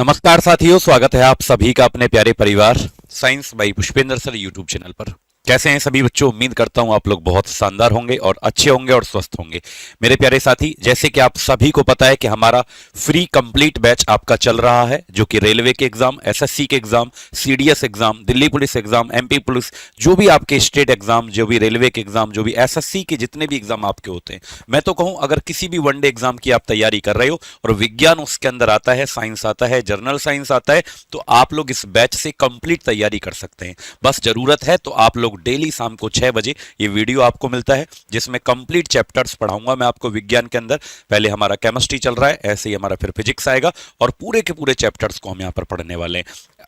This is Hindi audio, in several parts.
नमस्कार साथियों, स्वागत है आप सभी का अपने प्यारे परिवार science by Pushpendra sir YouTube channel पर। कैसे हैं सभी बच्चों? उम्मीद करता हूं आप लोग बहुत शानदार होंगे और अच्छे होंगे और स्वस्थ होंगे। मेरे प्यारे साथी, जैसे कि आप सभी को पता है कि हमारा फ्री कंप्लीट बैच आपका चल रहा है, जो कि रेलवे के एग्जाम, एसएससी के exam, CDS exam, Delhi police exam, MP police, जो भी आपके स्टेट एग्जाम, जो भी रेलवे के एग्जाम, जो भी एसएससी के जितने भी एग्जाम आपके होते हैं, मैं तो कहूं अगर किसी भी वनडे एग्जाम की आप तैयारी कर रहे हो और विज्ञान उसके अंदर आता है, साइंस आता है, जर्नल साइंस आता है, तो आप लोग इस बैच से कंप्लीट तैयारी कर सकते हैं। बस जरूरत है तो आप लोग डेली शाम को 6 बजे ये वीडियो आपको मिलता है, जिसमें कंप्लीट चैप्टर्स पढ़ाऊंगा मैं आपको विज्ञान के अंदर। पहले हमारा केमिस्ट्री चल रहा है, ऐसे ही हमारा फिर फिजिक्स आएगा और पूरे के पूरे चैप्टर्स को हम यहां पर पढ़ने वाले हैं।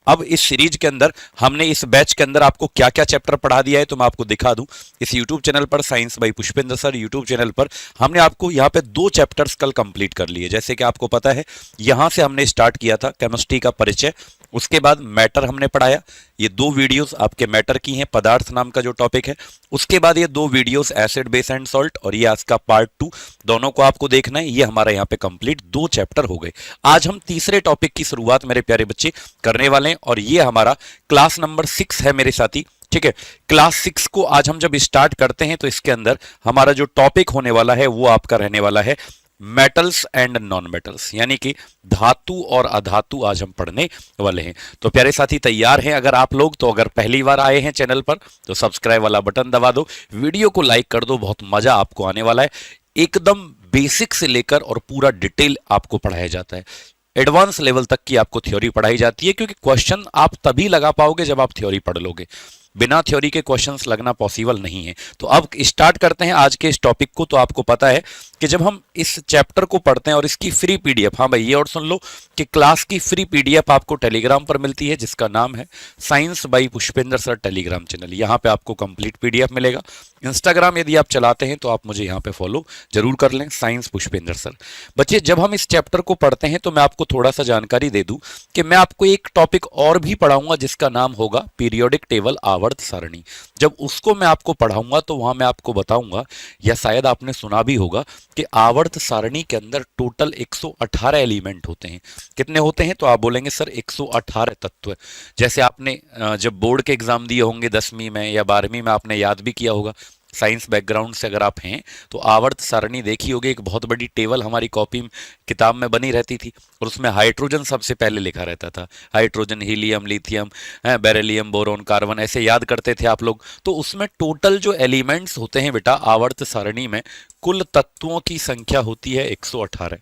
अब इस सीरीज के अंदर हमने इस बैच के अंदर आपको क्या क्या चैप्टर पढ़ा दिया है तो मैं आपको दिखा दूं। इस यूट्यूब चैनल पर, science by Pushpendra sir YouTube channel पर, हमने आपको यहाँ पे 2 चैप्टर्स कल कंप्लीट कर लिए। जैसे कि आपको पता है, यहां से हमने स्टार्ट किया था केमिस्ट्री का परिचय, उसके बाद मैटर हमने पढ़ाया। ये 2 वीडियोस आपके मैटर की हैं, पदार्थ नाम का जो टॉपिक है। उसके बाद ये 2 videos acid, base and salt, और ये आज का पार्ट 2, दोनों को आपको देखना है। ये हमारा यहाँ पे कंप्लीट 2 चैप्टर हो गए। आज हम तीसरे टॉपिक की शुरुआत मेरे प्यारे बच्चे करने वाले हैं और ये हमारा क्लास नंबर 6 है मेरे साथी। ठीक है, क्लास 6 को आज हम जब स्टार्ट करते हैं तो इसके अंदर हमारा जो टॉपिक होने वाला है वो आपका रहने वाला है मेटल्स एंड नॉन मेटल्स, यानी कि धातु और अधातु आज हम पढ़ने वाले हैं। तो प्यारे साथी, तैयार हैं अगर आप लोग? तो अगर पहली बार आए हैं चैनल पर तो सब्सक्राइब वाला बटन दबा दो, वीडियो को लाइक कर दो, बहुत मजा आपको आने वाला है। एकदम बेसिक से लेकर और पूरा डिटेल आपको पढ़ाया जाता है। एडवांस लेवल तक की आपको थ्योरी पढ़ाई जाती है, क्योंकि क्वेश्चन आप तभी लगा पाओगे जब आप थ्योरी पढ़ लोगे। बिना थ्योरी के क्वेश्चंस लगना पॉसिबल नहीं है। तो अब स्टार्ट करते हैं आज के इस टॉपिक को। तो आपको पता है कि जब हम इस चैप्टर को पढ़ते हैं और इसकी फ्री पीडीएफ, हाँ भाई ये और सुन लो कि क्लास की फ्री पीडीएफ आपको टेलीग्राम पर मिलती है, जिसका नाम है science by Pushpendra sir Telegram channel. यहाँ पे आपको कंप्लीट पीडीएफ मिलेगा। इंस्टाग्राम यदि आप चलाते हैं तो आप मुझे यहाँ पे फॉलो जरूर कर लें, साइंस पुष्पेंद्र सर। बच्चे, जब हम इस चैप्टर को पढ़ते हैं तो मैं आपको थोड़ा सा जानकारी दे दूं कि मैं आपको एक टॉपिक और भी पढ़ाऊंगा जिसका नाम होगा पीरियोडिक टेबल, आवर्त सारणी। जब उसको मैं आपको पढ़ाऊंगा तो वहां मैं आपको बताऊंगा, या शायद आपने सुना भी होगा, कि आवर्त सारणी के अंदर टोटल 118 एलिमेंट होते हैं। कितने होते हैं? तो आप बोलेंगे सर 118 तत्व। जैसे आपने जब बोर्ड के एग्जाम दिए होंगे 10वीं में या 12वीं में, आपने याद भी किया होगा, साइंस बैकग्राउंड से अगर आप हैं तो आवर्त सारणी देखी होगी। एक बहुत बड़ी टेबल हमारी कॉपी किताब में बनी रहती थी और उसमें हाइड्रोजन सबसे पहले लिखा रहता था। Hydrogen, helium, lithium, beryllium, boron, carbon, ऐसे याद करते थे आप लोग। तो उसमें टोटल जो एलिमेंट्स होते हैं बेटा आवर्त सारणी में, कुल तत्वों की संख्या होती है 118।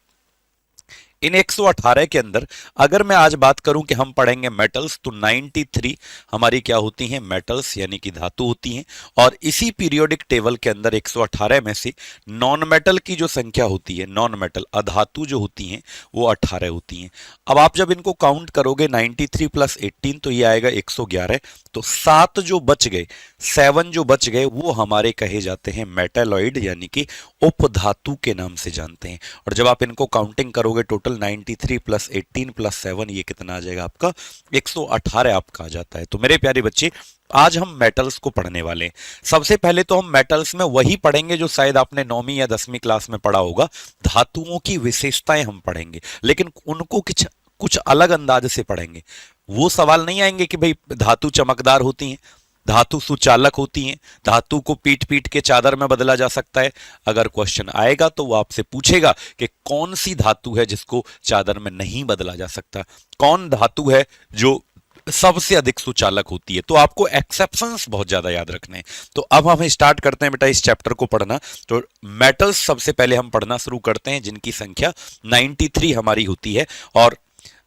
इन 118 के अंदर अगर मैं आज बात करूं कि हम पढ़ेंगे मेटल्स, तो 93 हमारी क्या होती हैं? मेटल्स, यानी कि धातु होती हैं। और इसी पीरियोडिक टेबल के अंदर 118 में से नॉन मेटल की जो संख्या होती है, नॉन मेटल अधातु जो होती हैं, वो 18 होती हैं। अब आप जब इनको काउंट करोगे 93 प्लस 18 तो ये आएगा 111। तो 7 जो बच गए, 7 जो बच गए, वो हमारे कहे जाते हैं मेटालॉइड, यानी कि उपधातु के नाम से जानते हैं। और जब आप इनको काउंटिंग करोगे टोटल 93 प्लस 18 प्लस 7, ये कितना आ जाएगा आपका? 118 आपका आ जाता है। तो मेरे प्यारे बच्चे, आज हम मेटल्स को पढ़ने वाले हैं। सबसे पहले तो हम मेटल्स में वही पढ़ेंगे जो शायद आपने 9वीं या 10वीं क्लास में पढ़ा होगा, धातुओं की विशेषताएं हम पढ़ेंगे, लेकिन उनको कुछ अलग अंदाज से पढ़ेंगे। वो सवाल नहीं आएंगे कि भाई धातु चमकदार होती हैं, धातु सुचालक होती हैं, धातु को पीट पीट के चादर में बदला जा सकता है। अगर क्वेश्चन आएगा तो वो आपसे पूछेगा कि कौन सी धातु है जिसको चादर में नहीं बदला जा सकता, कौन धातु है जो सबसे अधिक सुचालक होती है। तो आपको एक्सेप्शंस बहुत ज्यादा याद रखने हैं। तो अब हम स्टार्ट करते हैं बेटा इस चैप्टर को पढ़ना। तो मेटल्स सबसे पहले हम पढ़ना शुरू करते हैं, जिनकी संख्या 93 हमारी होती है। और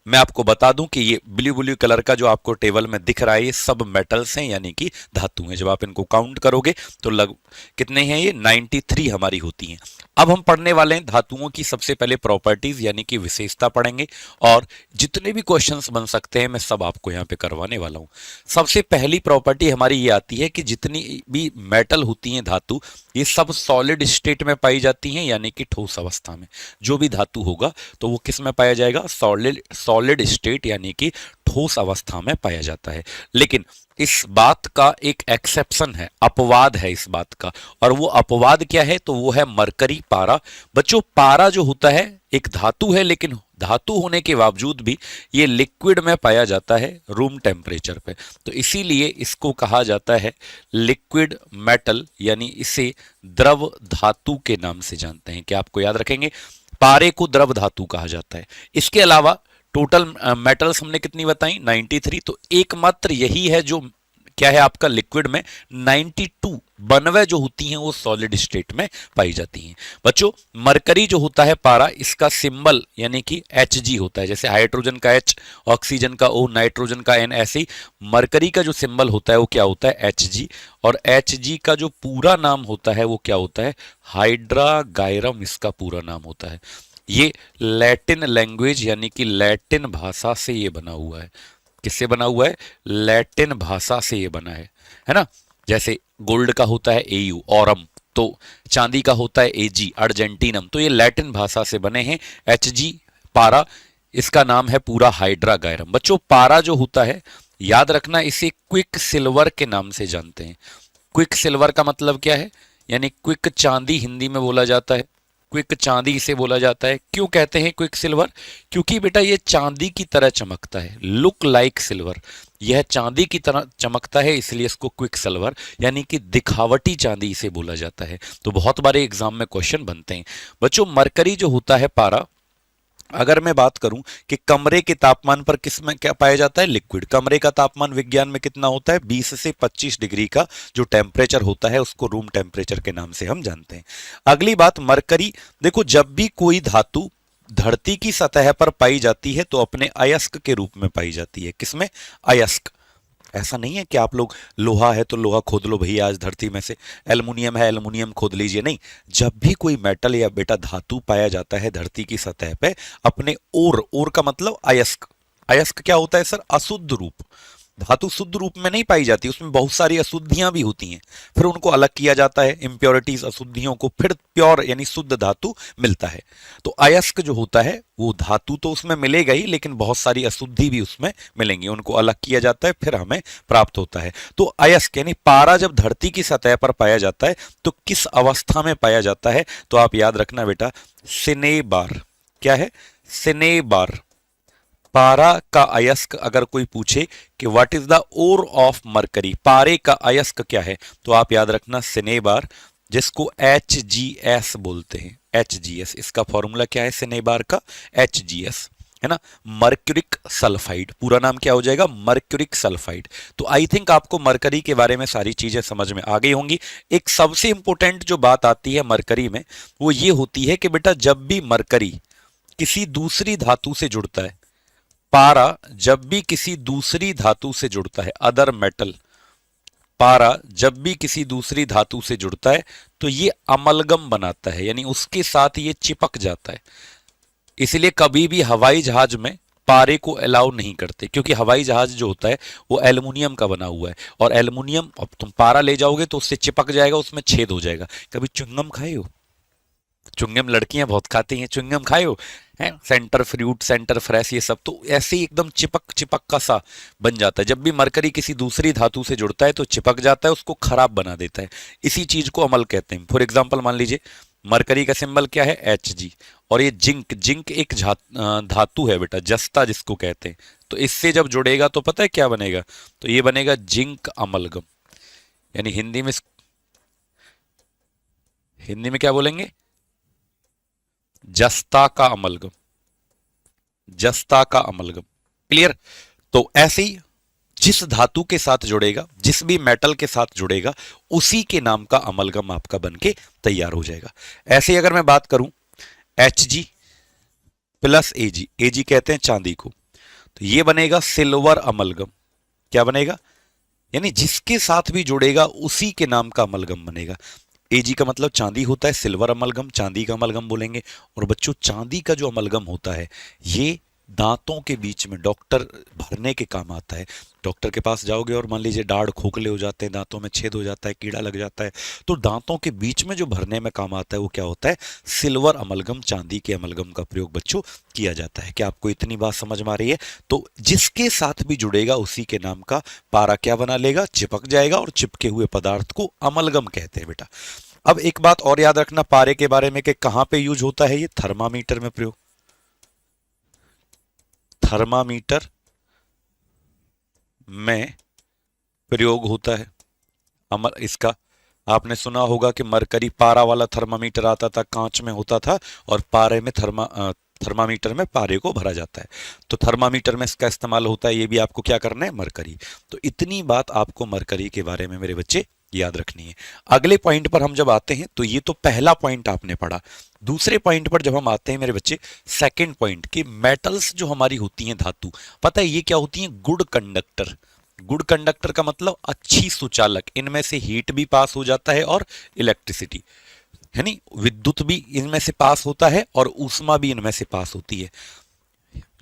मैं आपको बता दूं कि ये ब्लू ब्लू कलर का जो आपको टेबल में दिख रहा है, ये सब मेटल्स हैं, यानी कि धातु हैं। जब आप इनको काउंट करोगे तो कितने हैं? ये 93 हमारी होती हैं। अब हम पढ़ने वाले हैं धातुओं की सबसे पहले प्रॉपर्टीज, यानी कि विशेषता पढ़ेंगे। और जितने भी क्वेश्चंस बन सकते हैं मैं सब आपको यहाँ पे करवाने वाला हूँ। सबसे पहली प्रॉपर्टी हमारी ये आती है कि जितनी भी मेटल होती हैं, धातु, ये सब सॉलिड स्टेट में पाई जाती हैं, यानी कि ठोस अवस्था में। जो भी धातु होगा तो वो किस में पाया जाएगा? सॉलिड स्टेट यानी कि ठोस अवस्था में पाया जाता है। लेकिन इस बात का एक एक्सेप्शन है, अपवाद है इस बात का, और वो अपवाद क्या है? तो वो है मरकरी, पारा। बच्चों पारा जो होता है एक धातु है, लेकिन धातु होने के बावजूद भी ये लिक्विड में पाया जाता है रूम टेम्परेचर पे, तो इसीलिए इसको कहा जाता है लिक्विड मेटल, यानी इसे द्रव धातु के नाम से जानते हैं। क्या आपको याद रखेंगे? पारे को द्रव धातु कहा जाता है। इसके अलावा टोटल मेटल्स हमने कितनी बताई? 93। तो एकमात्र यही है जो क्या है आपका लिक्विड में 92 92 जो होती हैं वो सॉलिड स्टेट में पाई जाती हैं। बच्चों मरकरी जो होता है पारा, इसका सिंबल यानी कि Hg होता है। जैसे हाइड्रोजन का H, ऑक्सीजन का O, नाइट्रोजन का N, ऐसे ही मरकरी का जो सिंबल होता है वो क्या होता है? Hg। और Hg का जो पूरा नाम होता है वो क्या होता है? हाइड्रागायरम इसका पूरा नाम होता है। ये लैटिन लैंग्वेज यानी कि लैटिन भाषा से ये बना हुआ है। किससे बना हुआ है? लैटिन भाषा से ये बना है ना। जैसे गोल्ड का होता है एयू, ऑरम, तो चांदी का होता है एजी, अर्जेंटीनम, तो ये लैटिन भाषा से बने हैं। Hg पारा, इसका नाम है पूरा हाइड्रागायरम। बच्चों पारा जो होता है याद रखना, इसे क्विक सिल्वर के नाम से जानते हैं। क्विक सिल्वर का मतलब क्या है? यानी क्विक चांदी हिंदी में बोला जाता है, क्विक चांदी इसे बोला जाता है। क्यों कहते हैं क्विक सिल्वर? क्योंकि बेटा ये चांदी की तरह चमकता है, लुक लाइक सिल्वर, यह चांदी की तरह चमकता है, इसलिए इसको क्विक सिल्वर यानी कि दिखावटी चांदी इसे बोला जाता है। तो बहुत बारे एग्जाम में क्वेश्चन बनते हैं। बच्चों मरकरी जो होता है पारा, अगर मैं बात करूं कि कमरे के तापमान पर किस में क्या पाया जाता है? लिक्विड। कमरे का तापमान विज्ञान में कितना होता है? 20 से 25 डिग्री का जो टेम्परेचर होता है उसको रूम टेम्परेचर के नाम से हम जानते हैं। अगली बात मरकरी, देखो जब भी कोई धातु धरती की सतह पर पाई जाती है तो अपने अयस्क के रूप में पाई जाती है। किसमें? अयस्क। ऐसा नहीं है कि आप लोग लोहा है तो लोहा खोद लो भैया आज धरती में से, एल्युमिनियम है एल्युमिनियम खोद लीजिए, नहीं। जब भी कोई मेटल या बेटा धातु पाया जाता है धरती की सतह पे, अपने ओर का मतलब अयस्क। अयस्क क्या होता है सर? अशुद्ध रूप। धातु शुद्ध रूप में नहीं पाई जाती, उसमें बहुत सारी अशुद्धियां भी होती हैं, फिर उनको अलग किया जाता है, इंप्योरिटीज, अशुद्धियों को, फिर प्योर यानी शुद्ध धातु मिलता है। तो अयस्क जो होता है वो धातु तो उसमें मिलेगा ही, लेकिन बहुत सारी अशुद्धि भी उसमें मिलेंगी, उनको अलग किया जाता है, फिर हमें प्राप्त होता है। तो अयस्क यानी पारा जब धरती की सतह पर पाया जाता है तो किस अवस्था में पाया जाता है? तो आप याद रखना बेटा, सिनेबार। क्या है? सिनेबार। पारा का अयस्क अगर कोई पूछे कि what is the ore of mercury, पारे का अयस्क क्या है, तो आप याद रखना सिनेबार, जिसको HgS बोलते हैं। HgS इसका फॉर्मूला क्या है सिनेबार का? HgS है ना, मर्क्यूरिक सल्फाइड। पूरा नाम क्या हो जाएगा? Mercuric sulphide. तो आई थिंक आपको मरकरी के बारे में सारी चीजें समझ में आ गई होंगी। एक सबसे इंपॉर्टेंट जो बात आती है मरकरी में वो ये होती है कि बेटा जब भी मरकरी किसी दूसरी धातु से जुड़ता है, पारा जब भी किसी दूसरी धातु से जुड़ता है, अदर मेटल, पारा जब भी किसी दूसरी धातु से जुड़ता है तो ये अमलगम बनाता है, यानी उसके साथ ये चिपक जाता है। इसलिए कभी भी हवाई जहाज में पारे को अलाउ नहीं करते, क्योंकि हवाई जहाज जो होता है वो एल्युमिनियम का बना हुआ है, और एल्युमिनियम अब तुम पारा ले जाओगे तो उससे चिपक जाएगा, उसमें छेद हो जाएगा। कभी च्युइंगम खाए हो? च्युइंगम लड़कियां बहुत खाती हैं, च्युइंगम खाए हो? है सेंटर फ्रूट, सेंटर फ्रेश, ये सब तो ऐसे ही एकदम चिपक चिपक का सा बन जाता है। जब भी मरकरी किसी दूसरी धातु से जुड़ता है तो चिपक जाता है, उसको खराब बना देता है। इसी चीज को अमल कहते हैं। फॉर एग्जाम्पल मान लीजिए मरकरी का सिंबल क्या है? Hg, और ये जिंक, जिंक एक धातु है बेटा, जस्ता जिसको कहते हैं। तो इससे जब जुड़ेगा तो पता है क्या बनेगा? तो ये बनेगा जिंक अमलगम, यानी हिंदी में क्या बोलेंगे? जस्ता का अमलगम, जस्ता का अमलगम। क्लियर? तो ऐसे ही जिस धातु के साथ जुड़ेगा, जिस भी मेटल के साथ जुड़ेगा, उसी के नाम का अमलगम आपका बनके तैयार हो जाएगा। ऐसे ही अगर मैं बात करूं Hg प्लस Ag, Ag कहते हैं चांदी को, तो ये बनेगा सिल्वर अमलगम। क्या बनेगा? यानी जिसके साथ भी जुड़ेगा उसी के नाम का अमलगम बनेगा। Ag का मतलब चांदी होता है, सिल्वर अमलगम चांदी का अमलगम बोलेंगे। और बच्चों चांदी का जो अमलगम होता है ये दांतों के बीच में डॉक्टर भरने के काम आता है। डॉक्टर के पास जाओगे और मान लीजिए दाढ़ खोखले हो जाते हैं, दांतों में छेद हो जाता है, कीड़ा लग जाता है, तो दांतों के बीच में जो भरने में काम आता है वो क्या होता है? सिल्वर अमलगम, चांदी के अमलगम का प्रयोग बच्चों किया जाता है। क्या आपको इतनी बात समझ में आ रही है? तो जिसके साथ भी जुड़ेगा उसी के नाम का पारा क्या बना लेगा? चिपक जाएगा, और चिपके हुए पदार्थ को अमलगम कहते हैं बेटा। अब एक बात और याद रखना पारे के बारे में कि कहां पे यूज होता है ये? थर्मामीटर में प्रयोग, थर्मामीटर में प्रयोग होता है। अमर इसका आपने सुना होगा कि मरकरी पारा वाला थर्मामीटर आता था, कांच में होता था, और पारे में थर्मामीटर में पारे को भरा जाता है। तो थर्मामीटर में इसका इस्तेमाल होता है, ये भी आपको क्या करना है? मरकरी। तो इतनी बात आपको मरकरी के बारे में मेरे बच्चे याद रखनी है। अगले पॉइंट पर हम जब आते हैं तो ये तो पहला पॉइंट आपने पढ़ा। दूसरे पॉइंट पर जब हम आते हैं मेरे बच्चे, सेकंड पॉइंट कि मेटल्स जो हमारी होती हैं, धातु, पता है ये क्या होती हैं? Good conductor. गुड कंडक्टर का मतलब अच्छी सुचालक, इनमें से हीट भी पास हो जाता है और इलेक्ट्रिसिटी, है नहीं, विद्युत भी इनमें से पास होता है और ऊष्मा भी इनमें से पास होती है।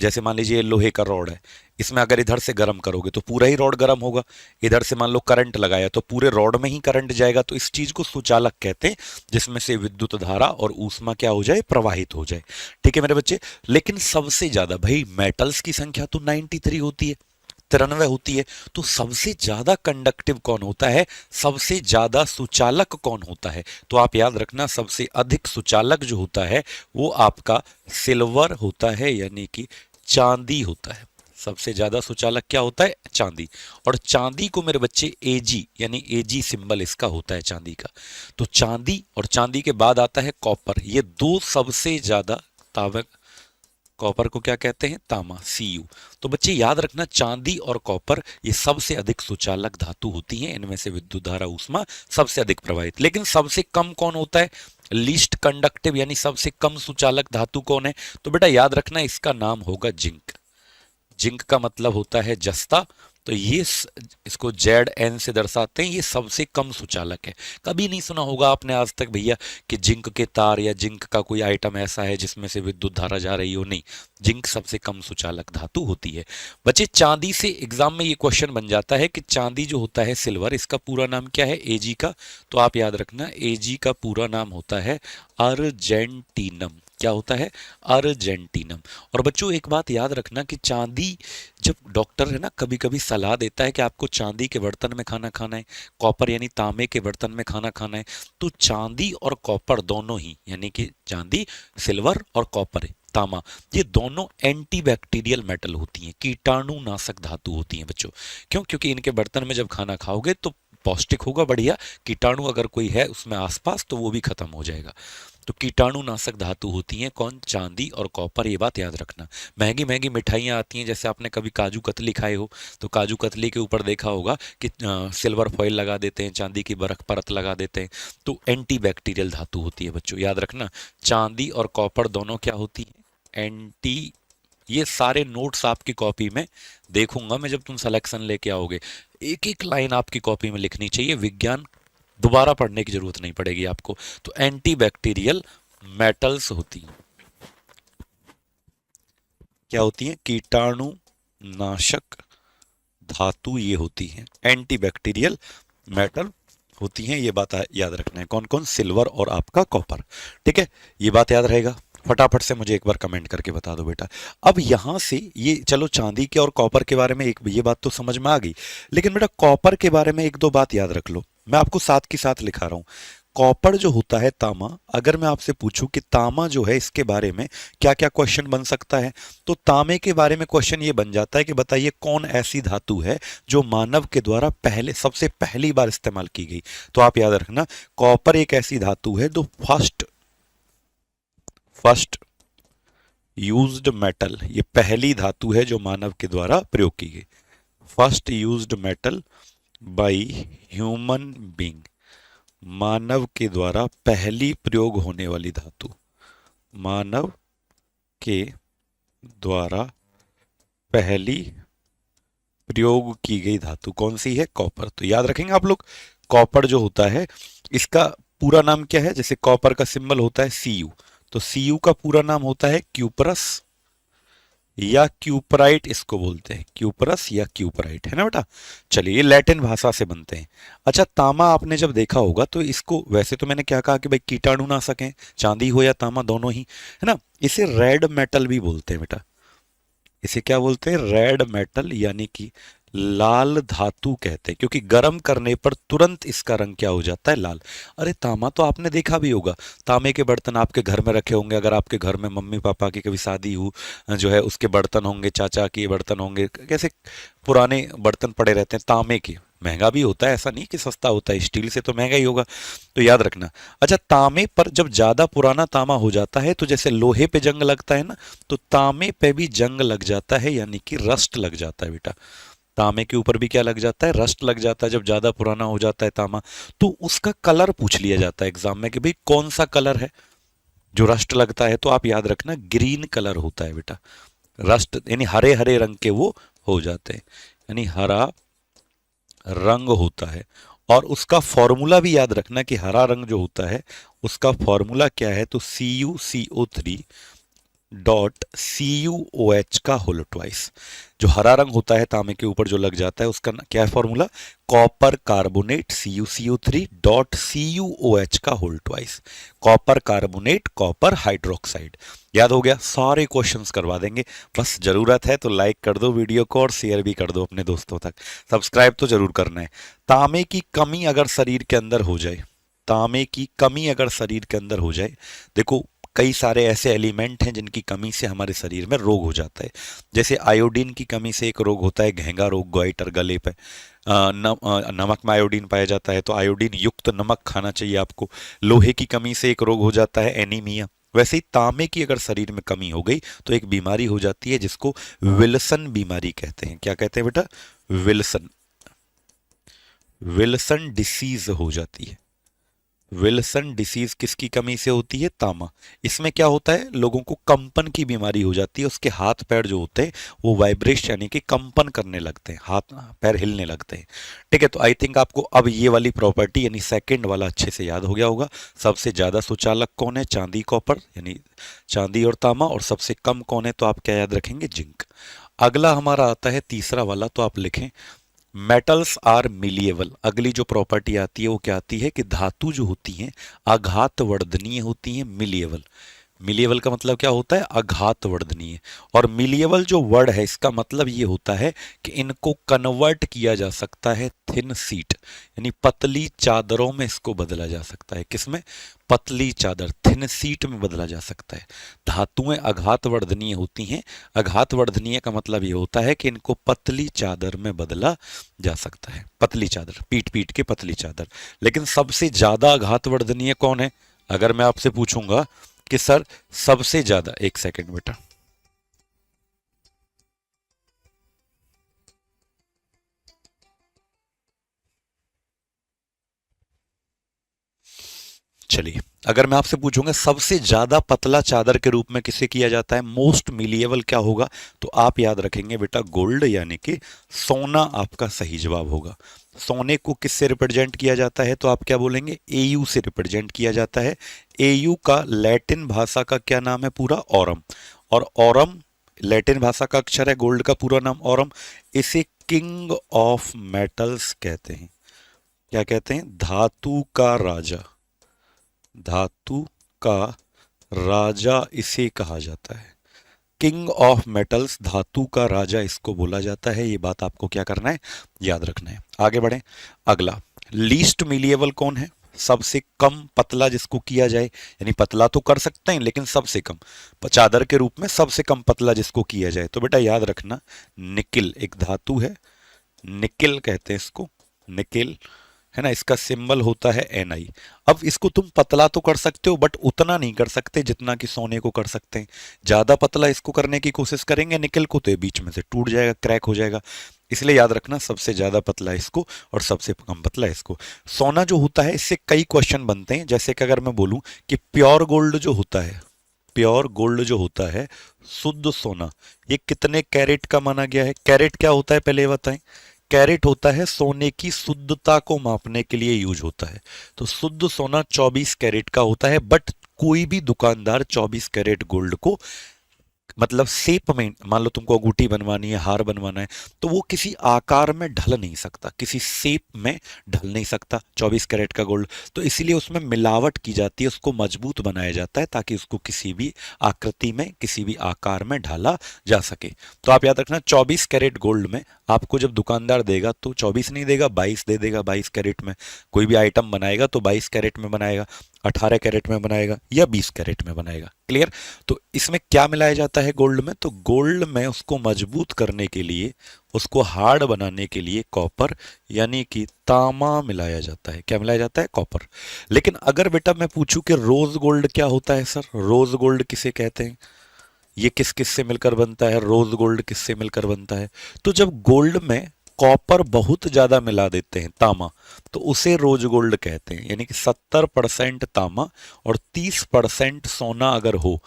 जैसे मान लीजिए लोहे का रॉड है, इसमें अगर इधर से गर्म करोगे तो पूरा ही रॉड गर्म होगा, इधर से मान लो करंट लगाया तो पूरे रॉड में ही करंट जाएगा। तो इस चीज को सुचालक कहते हैं, जिसमें से विद्युत धारा और ऊष्मा क्या हो जाए? प्रवाहित हो जाए। ठीक है मेरे बच्चे। लेकिन सबसे ज्यादा भाई मेटल्स की संख्या तो 93 होती है, 93 होती है। तो सबसे ज्यादा कंडक्टिव कौन होता है? सबसे ज्यादा सुचालक कौन होता है? तो आप याद रखना सबसे अधिक सुचालक जो होता है वो आपका सिल्वर होता है, यानी कि चांदी होता है। सबसे ज्यादा सुचालक क्या होता है? चांदी। और चांदी को मेरे बच्चे एजी, यानी एजी सिंबल इसका होता है चांदी का। तो चांदी, और चांदी के बाद आता है कॉपर। ये दो सबसे ज्यादा तावक, कॉपर को क्या कहते हैं? तामा, Cu। तो बच्चे याद रखना चांदी और कॉपर ये सबसे अधिक सुचालक धातु होती हैं, इनमें से विद्युत धारा ऊष्मा सबसे अधिक प्रवाहित। लेकिन सबसे कम कौन होता है? लीस्ट कंडक्टिव, यानी सबसे कम सुचालक धातु कौन है? तो बेटा याद रखना इसका नाम होगा जिंक। जिंक का मतलब होता है जस्ता। तो ये इसको ZN से दर्शाते हैं, ये सबसे कम सुचालक है। कभी नहीं सुना होगा आपने आज तक भैया कि जिंक के तार या जिंक का कोई आइटम ऐसा है जिसमें से विद्युत धारा जा रही हो, नहीं। जिंक सबसे कम सुचालक धातु होती है। बच्चे चांदी से एग्जाम में ये क्वेश्चन बन जाता है कि चांदी जो होता है सिल्वर, इसका पूरा नाम क्या है? एजी का। तो आप याद रखना एजी का पूरा नाम होता है अर्जेंटीनम। क्या होता है? अर्जेंटीनम। और बच्चों एक बात याद रखना कि चांदी, जब डॉक्टर है ना कभी कभी सलाह देता है कि आपको चांदी के बर्तन में खाना खाना है, कॉपर यानी तांबे के बर्तन में खाना खाना है, तो चांदी और कॉपर दोनों ही, यानी कि चांदी, सिल्वर और कॉपर, तामा, ये दोनों एंटीबैक्टीरियल मेटल होती हैं, कीटाणुनाशक धातु होती हैं बच्चों। क्यों? क्योंकि इनके बर्तन में जब खाना खाओगे तो पौष्टिक होगा, बढ़िया, कीटाणु अगर कोई है उसमें आसपास तो वो भी खत्म हो जाएगा। तो कीटाणुनाशक धातु होती हैं कौन? चांदी और कॉपर। ये बात याद रखना। महंगी महंगी मिठाइयाँ आती हैं, जैसे आपने कभी काजू कतली खाए हो, तो काजू कतली के ऊपर देखा होगा कि सिल्वर फॉइल लगा देते हैं, चांदी की बरक परत लगा देते हैं। तो एंटीबैक्टीरियल धातु होती है बच्चों, याद रखना। चांदी और कॉपर दोनों क्या होती हैं? एंटी। ये सारे नोट्स आपकी कॉपी में देखूंगा मैं जब तुम सिलेक्शन लेके आओगे, एक एक लाइन आपकी कॉपी में लिखनी चाहिए। विज्ञान दोबारा पढ़ने की जरूरत नहीं पड़ेगी आपको। तो एंटीबैक्टीरियल मेटल्स होती हैं, क्या होती हैं? कीटाणु नाशक धातु ये होती हैं, एंटीबैक्टीरियल मेटल होती हैं। ये बात याद रखना है। कौन कौन? सिल्वर और आपका कॉपर। ठीक है, ये बात याद रहेगा। फटाफट से मुझे एक बार कमेंट करके बता दो बेटा। अब यहां से ये चलो चांदी के और कॉपर के बारे में एक ये बात तो समझ में आ गई, लेकिन बेटा कॉपर के बारे में एक दो बात याद रख लो। मैं आपको साथ के साथ लिखा रहा हूं। कॉपर जो होता है तामा, अगर मैं आपसे पूछूं कि तामा जो है इसके बारे में क्या क्या क्वेश्चन बन सकता है, तो तांबे के बारे में क्वेश्चन ये बन जाता है कि बताइए कौन ऐसी धातु है जो मानव के द्वारा पहले सबसे पहली बार इस्तेमाल की गई। तो आप याद रखना कॉपर एक ऐसी धातु है जो फर्स्ट यूज्ड मेटल, ये पहली धातु है जो मानव के द्वारा प्रयोग की गई। First used metal by human being, मानव के द्वारा पहली प्रयोग होने वाली धातु, मानव के द्वारा पहली प्रयोग की गई धातु कौन सी है? कॉपर। तो याद रखेंगे आप लोग, कॉपर जो होता है इसका पूरा नाम क्या है? जैसे कॉपर का सिंबल होता है Cu, तो Cu का पूरा नाम होता है क्यूपरस, या क्यूपराइट इसको बोलते हैं, क्यूपरस या क्यूपराइट, है ना बेटा। चलिए ये लैटिन भाषा से बनते हैं। अच्छा तांबा आपने जब देखा होगा तो इसको, वैसे तो मैंने क्या कहा कि भाई कीटाणु ना सकें, चांदी हो या तांबा दोनों ही, है ना। इसे रेड मेटल भी बोलते हैं बेटा, इसे क्या बोलते हैं, रेड मेटल, यानी कि लाल धातु कहते हैं, क्योंकि गर्म करने पर तुरंत इसका रंग क्या हो जाता है, लाल। अरे तांबा तो आपने देखा भी होगा, तांबे के बर्तन आपके घर में रखे होंगे, अगर आपके घर में मम्मी पापा की कभी शादी हो जो है, उसके बर्तन होंगे, चाचा के बर्तन होंगे, कैसे पुराने बर्तन पड़े रहते हैं तांबे के। महंगा भी होता है, ऐसा नहीं कि सस्ता होता है, स्टील से तो महंगा ही होगा, तो याद रखना। अच्छा तांबे पर जब ज्यादा पुराना तांबा हो जाता है तो जैसे लोहे पे जंग लगता है ना, तो तांबे पे भी जंग लग जाता है, यानी कि रस्ट लग जाता है बेटा। तांबे के ऊपर भी क्या लग जाता है, रस्ट लग जाता है जब ज्यादा पुराना हो जाता है तांबा। तो उसका कलर पूछ लिया जाता है एग्जाम में कि भाई कौन सा कलर है जो रस्ट लगता है, तो आप याद रखना ग्रीन कलर होता है बेटा। रस्ट यानी हरे हरे रंग के वो हो जाते हैं, यानी हरा रंग होता है। और उसका फॉर्मूला भी याद रखना कि हरा रंग जो होता है उसका फॉर्मूला क्या है, तो CuCO3 .CuOH का होल ट्वाइस। जो हरा रंग होता है तांबे के ऊपर जो लग जाता है उसका क्या है formula, copper carbonate CuCO3 .CuOH का whole twice. Copper carbonate, copper hydroxide. याद हो गया, सारे क्वेश्चंस करवा देंगे। बस जरूरत है तो लाइक कर दो वीडियो को और शेयर भी कर दो अपने दोस्तों तक, सब्सक्राइब तो जरूर करना है। तांबे की कमी अगर शरीर के अंदर हो जाए, तांबे की कमी अगर शरीर के अंदर हो जाए, देखो कई सारे ऐसे एलिमेंट हैं जिनकी कमी से हमारे शरीर में रोग हो जाता है। जैसे आयोडीन की कमी से एक रोग होता है घेंगा रोग, गोइटर गले पे। नमक में आयोडीन पाया जाता है तो आयोडीन युक्त नमक खाना चाहिए आपको। लोहे की कमी से एक रोग हो जाता है एनीमिया। वैसे ही तांबे की अगर शरीर में कमी हो गई तो एक बीमारी हो जाती है जिसको विल्सन बीमारी कहते हैं। क्या कहते हैं बेटा, विल्सन, विल्सन डिसीज हो जाती है। विल्सन डिसीज किसकी कमी से होती है, तांबा। इसमें क्या होता है, लोगों को कंपन की बीमारी हो जाती है, उसके हाथ पैर जो होते हैं वो वाइब्रेशन यानी कि कंपन करने लगते हैं, हाथ पैर हिलने लगते हैं। ठीक है, तो आई थिंक आपको अब ये वाली प्रॉपर्टी यानी सेकंड वाला अच्छे से याद हो गया होगा। सबसे ज्यादा सुचालक कौन है, चांदी कॉपर यानी चांदी और तांबा, और सबसे कम कौन है, तो आप क्या याद रखेंगे, जिंक। अगला हमारा आता है तीसरा वाला, तो आप लिखें मेटल्स आर मिलिएबल। अगली जो प्रॉपर्टी आती है वो क्या आती है कि धातु जो होती हैं आघात वर्धनीय होती हैं, मिलिएबल। मिलिएबल का मतलब क्या होता है, आघात वर्धनीय। और मिलिएबल जो वर्ड है इसका मतलब ये होता है कि इनको कन्वर्ट किया जा सकता है थिन सीट यानी पतली चादरों में इसको बदला जा सकता है। किसमें, पतली चादर, थिन सीट में बदला जा सकता है। धातुएं आघात वर्धनीय होती हैं। आघात वर्धनीय का मतलब ये होता है कि इनको पतली चादर में बदला जा सकता है। पतली चादर, पीट पीट के पतली चादर। लेकिन सबसे ज्यादा आघात वर्धनीय कौन है, अगर मैं आपसे पूछूंगा कि सर सबसे ज्यादा, एक सेकंड बेटा, चलिए अगर मैं आपसे पूछूंगा सबसे ज्यादा पतला चादर के रूप में किसे किया जाता है, मोस्ट मिलिएबल क्या होगा, तो आप याद रखेंगे बेटा गोल्ड यानी कि सोना आपका सही जवाब होगा। सोने को किससे रिप्रेजेंट किया जाता है, तो आप क्या बोलेंगे, एयू से रिप्रेजेंट किया जाता है। एयू का लैटिन भाषा का क्या नाम है पूरा, ऑरम। और ऑरम लैटिन भाषा का अक्षर है, गोल्ड का पूरा नाम ऑरम। इसे किंग ऑफ मेटल्स कहते हैं। क्या कहते हैं, धातु का राजा, धातु का राजा इसे कहा जाता है। किंग ऑफ मेटल्स, धातु का राजा इसको बोला जाता है। ये बात आपको क्या करना है, याद रखना है। आगे बढ़े, अगला लीस्ट मिलिएबल कौन है, सबसे कम पतला जिसको किया जाए, यानी पतला तो कर सकते हैं लेकिन सबसे कम, चादर के रूप में सबसे कम पतला जिसको किया जाए, तो बेटा याद रखना निकिल एक धातु है, निकिल कहते हैं इसको, निकिल, है ना। इसका सिंबल होता है Ni। अब इसको तुम पतला तो कर सकते हो बट उतना नहीं कर सकते जितना कि सोने को कर सकते हैं। ज्यादा पतला इसको करने की कोशिश करेंगे निकल को तो ये बीच में से टूट जाएगा, क्रैक हो जाएगा। इसलिए याद रखना सबसे ज्यादा पतला इसको और सबसे कम पतला इसको। सोना जो होता है इससे कई क्वेश्चन बनते हैं, जैसे कि अगर मैं बोलूं कि प्योर गोल्ड जो होता है, प्योर गोल्ड जो होता है, शुद्ध सोना, ये कितने कैरेट का माना गया है। कैरेट क्या होता है पहले बताएं, कैरेट होता है सोने की शुद्धता को मापने के लिए यूज होता है। तो शुद्ध सोना 24 कैरेट का होता है, बट कोई भी दुकानदार 24 कैरेट गोल्ड को मतलब शेप में, मान लो तुमको अंगूठी बनवानी है, हार बनवाना है, तो वो किसी आकार में ढल नहीं सकता, किसी शेप में ढल नहीं सकता 24 कैरेट का गोल्ड। तो इसीलिए उसमें मिलावट की जाती है, उसको मजबूत बनाया जाता है ताकि उसको किसी भी आकृति में, किसी भी आकार में ढाला जा सके। तो आप याद रखना, 24 कैरेट गोल्ड में आपको जब दुकानदार देगा तो 24 नहीं देगा, 22 दे देगा। 22 कैरेट में कोई भी आइटम बनाएगा तो 22 कैरेट में बनाएगा, 18 कैरेट में बनाएगा या 20 कैरेट में बनाएगा। क्लियर? तो इसमें क्या मिलाया जाता है गोल्ड में? तो गोल्ड में उसको मजबूत करने के लिए, उसको हार्ड बनाने के लिए कॉपर यानी कि तांबा मिलाया जाता है। क्या मिलाया जाता है? कॉपर। लेकिन अगर बेटा मैं पूछूं कि रोज गोल्ड क्या होता है सर, रोज गोल्ड किसे कहते हैं, ये किस किस से मिलकर बनता है, रोज गोल्ड किससे मिलकर बनता है? तो जब गोल्ड में कॉपर बहुत ज्यादा मिला देते हैं, तांबा, तो उसे रोज गोल्ड कहते हैं। यानी कि 70% तांबा और 30% सोना अगर हो,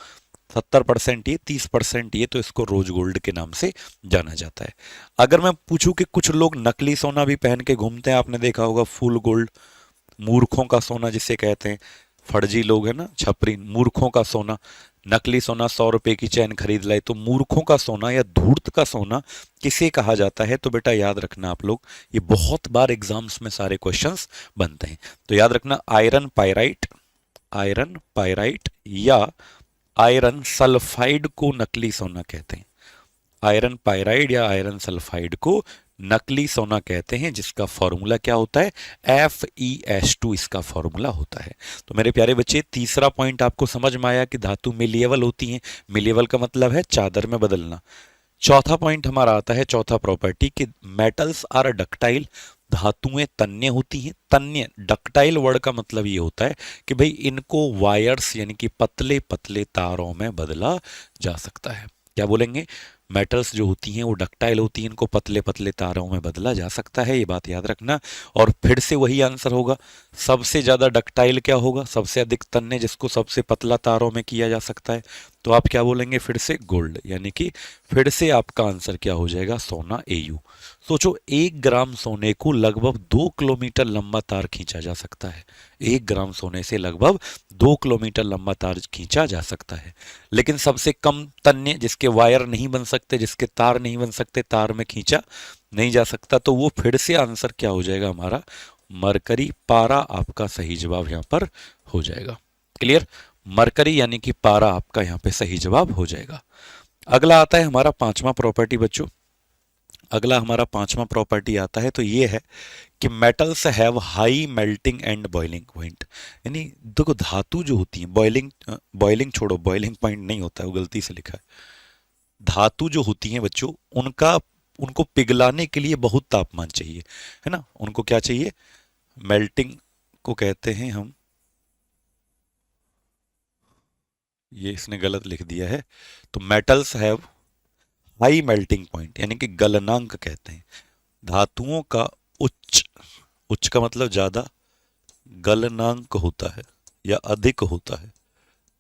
70% ये 30% ये, तो इसको रोज गोल्ड के नाम से जाना जाता है। अगर मैं पूछूं कि कुछ लोग नकली सोना भी पहन के घूमते हैं, आपने देखा होगा, फुल गोल्ड, मूर्खों का सोना जिसे कहते हैं, फर्जी लोग है ना, छपरी, मूर्खों का सोना, नकली सोना 100 रुपए की चैन खरीद लाए, तो मूर्खों का सोना या धूर्त का सोना किसे कहा जाता है? तो बेटा याद रखना आप लोग, ये बहुत बार एग्जाम्स में सारे क्वेश्चंस बनते हैं, तो याद रखना, आयरन पायराइट, आयरन पायराइट या आयरन सल्फाइड को नकली सोना कहते हैं। आयरन पायराइड या आयरन सल्फाइड को नकली सोना कहते हैं, जिसका फॉर्मूला क्या होता है? FeS2 इसका फॉर्मूला होता है। तो मेरे प्यारे बच्चे, तीसरा पॉइंट आपको समझ में आया कि धातु मिलिएबल होती हैं। मिलिएबल का मतलब है चादर में बदलना। चौथा पॉइंट हमारा आता है, चौथा प्रॉपर्टी, कि मेटल्स आर डक्टाइल, धातुएं तन्य होती हैं। तन्य, डक्टाइल वर्ड का मतलब ये होता है कि भाई इनको वायर्स यानी कि पतले पतले तारों में बदला जा सकता है। क्या बोलेंगे? मेटल्स जो होती हैं वो डक्टाइल होती हैं, इनको पतले पतले तारों में बदला जा सकता है, ये बात याद रखना। और फिर से वही आंसर होगा, सबसे ज्यादा डक्टाइल क्या होगा? सबसे अधिक तन्य जिसको सबसे पतला तारों में किया जा सकता है, तो आप क्या बोलेंगे? फिर से गोल्ड। यानी कि फिर से आपका आंसर क्या हो जाएगा? सोना, AU। सोचो, 1 ग्राम सोने को लगभग 2 किलोमीटर लंबा तार खींचा जा सकता है। 1 ग्राम सोने से लगभग 2 किलोमीटर लंबा तार खींचा जा सकता है। लेकिन सबसे कम तन्य, जिसके वायर नहीं बन सकते, जिसके तार नहीं बन सकते, तार में खींचा नहीं जा सकता, तो वो फिर से आंसर क्या हो जाएगा हमारा? मरकरी, पारा आपका सही जवाब यहां पर हो जाएगा। क्लियर? मरकरी यानी कि पारा आपका यहां पे सही जवाब हो जाएगा। अगला आता है हमारा पांचवा प्रॉपर्टी बच्चों। अगला हमारा पांचवा प्रॉपर्टी आता है, तो ये है कि metals have high melting and boiling point. यानी देखो, धातु जो होती है, बॉइलिंग, बॉइलिंग छोड़ो, बॉइलिंग पॉइंट नहीं होता है, वो गलती से लिखा है। धातु जो होती हैं बच्चों, उनका, उनको पिघलाने के लिए बहुत तापमान चाहिए, है ना। उनको क्या चाहिए? मेल्टिंग को कहते हैं हम, ये इसने गलत लिख दिया है। तो metals have high melting point यानी कि गलनांक कहते हैं धातुओं का उच्च, उच्च का मतलब ज्यादा, गलनांक होता है या अधिक होता है।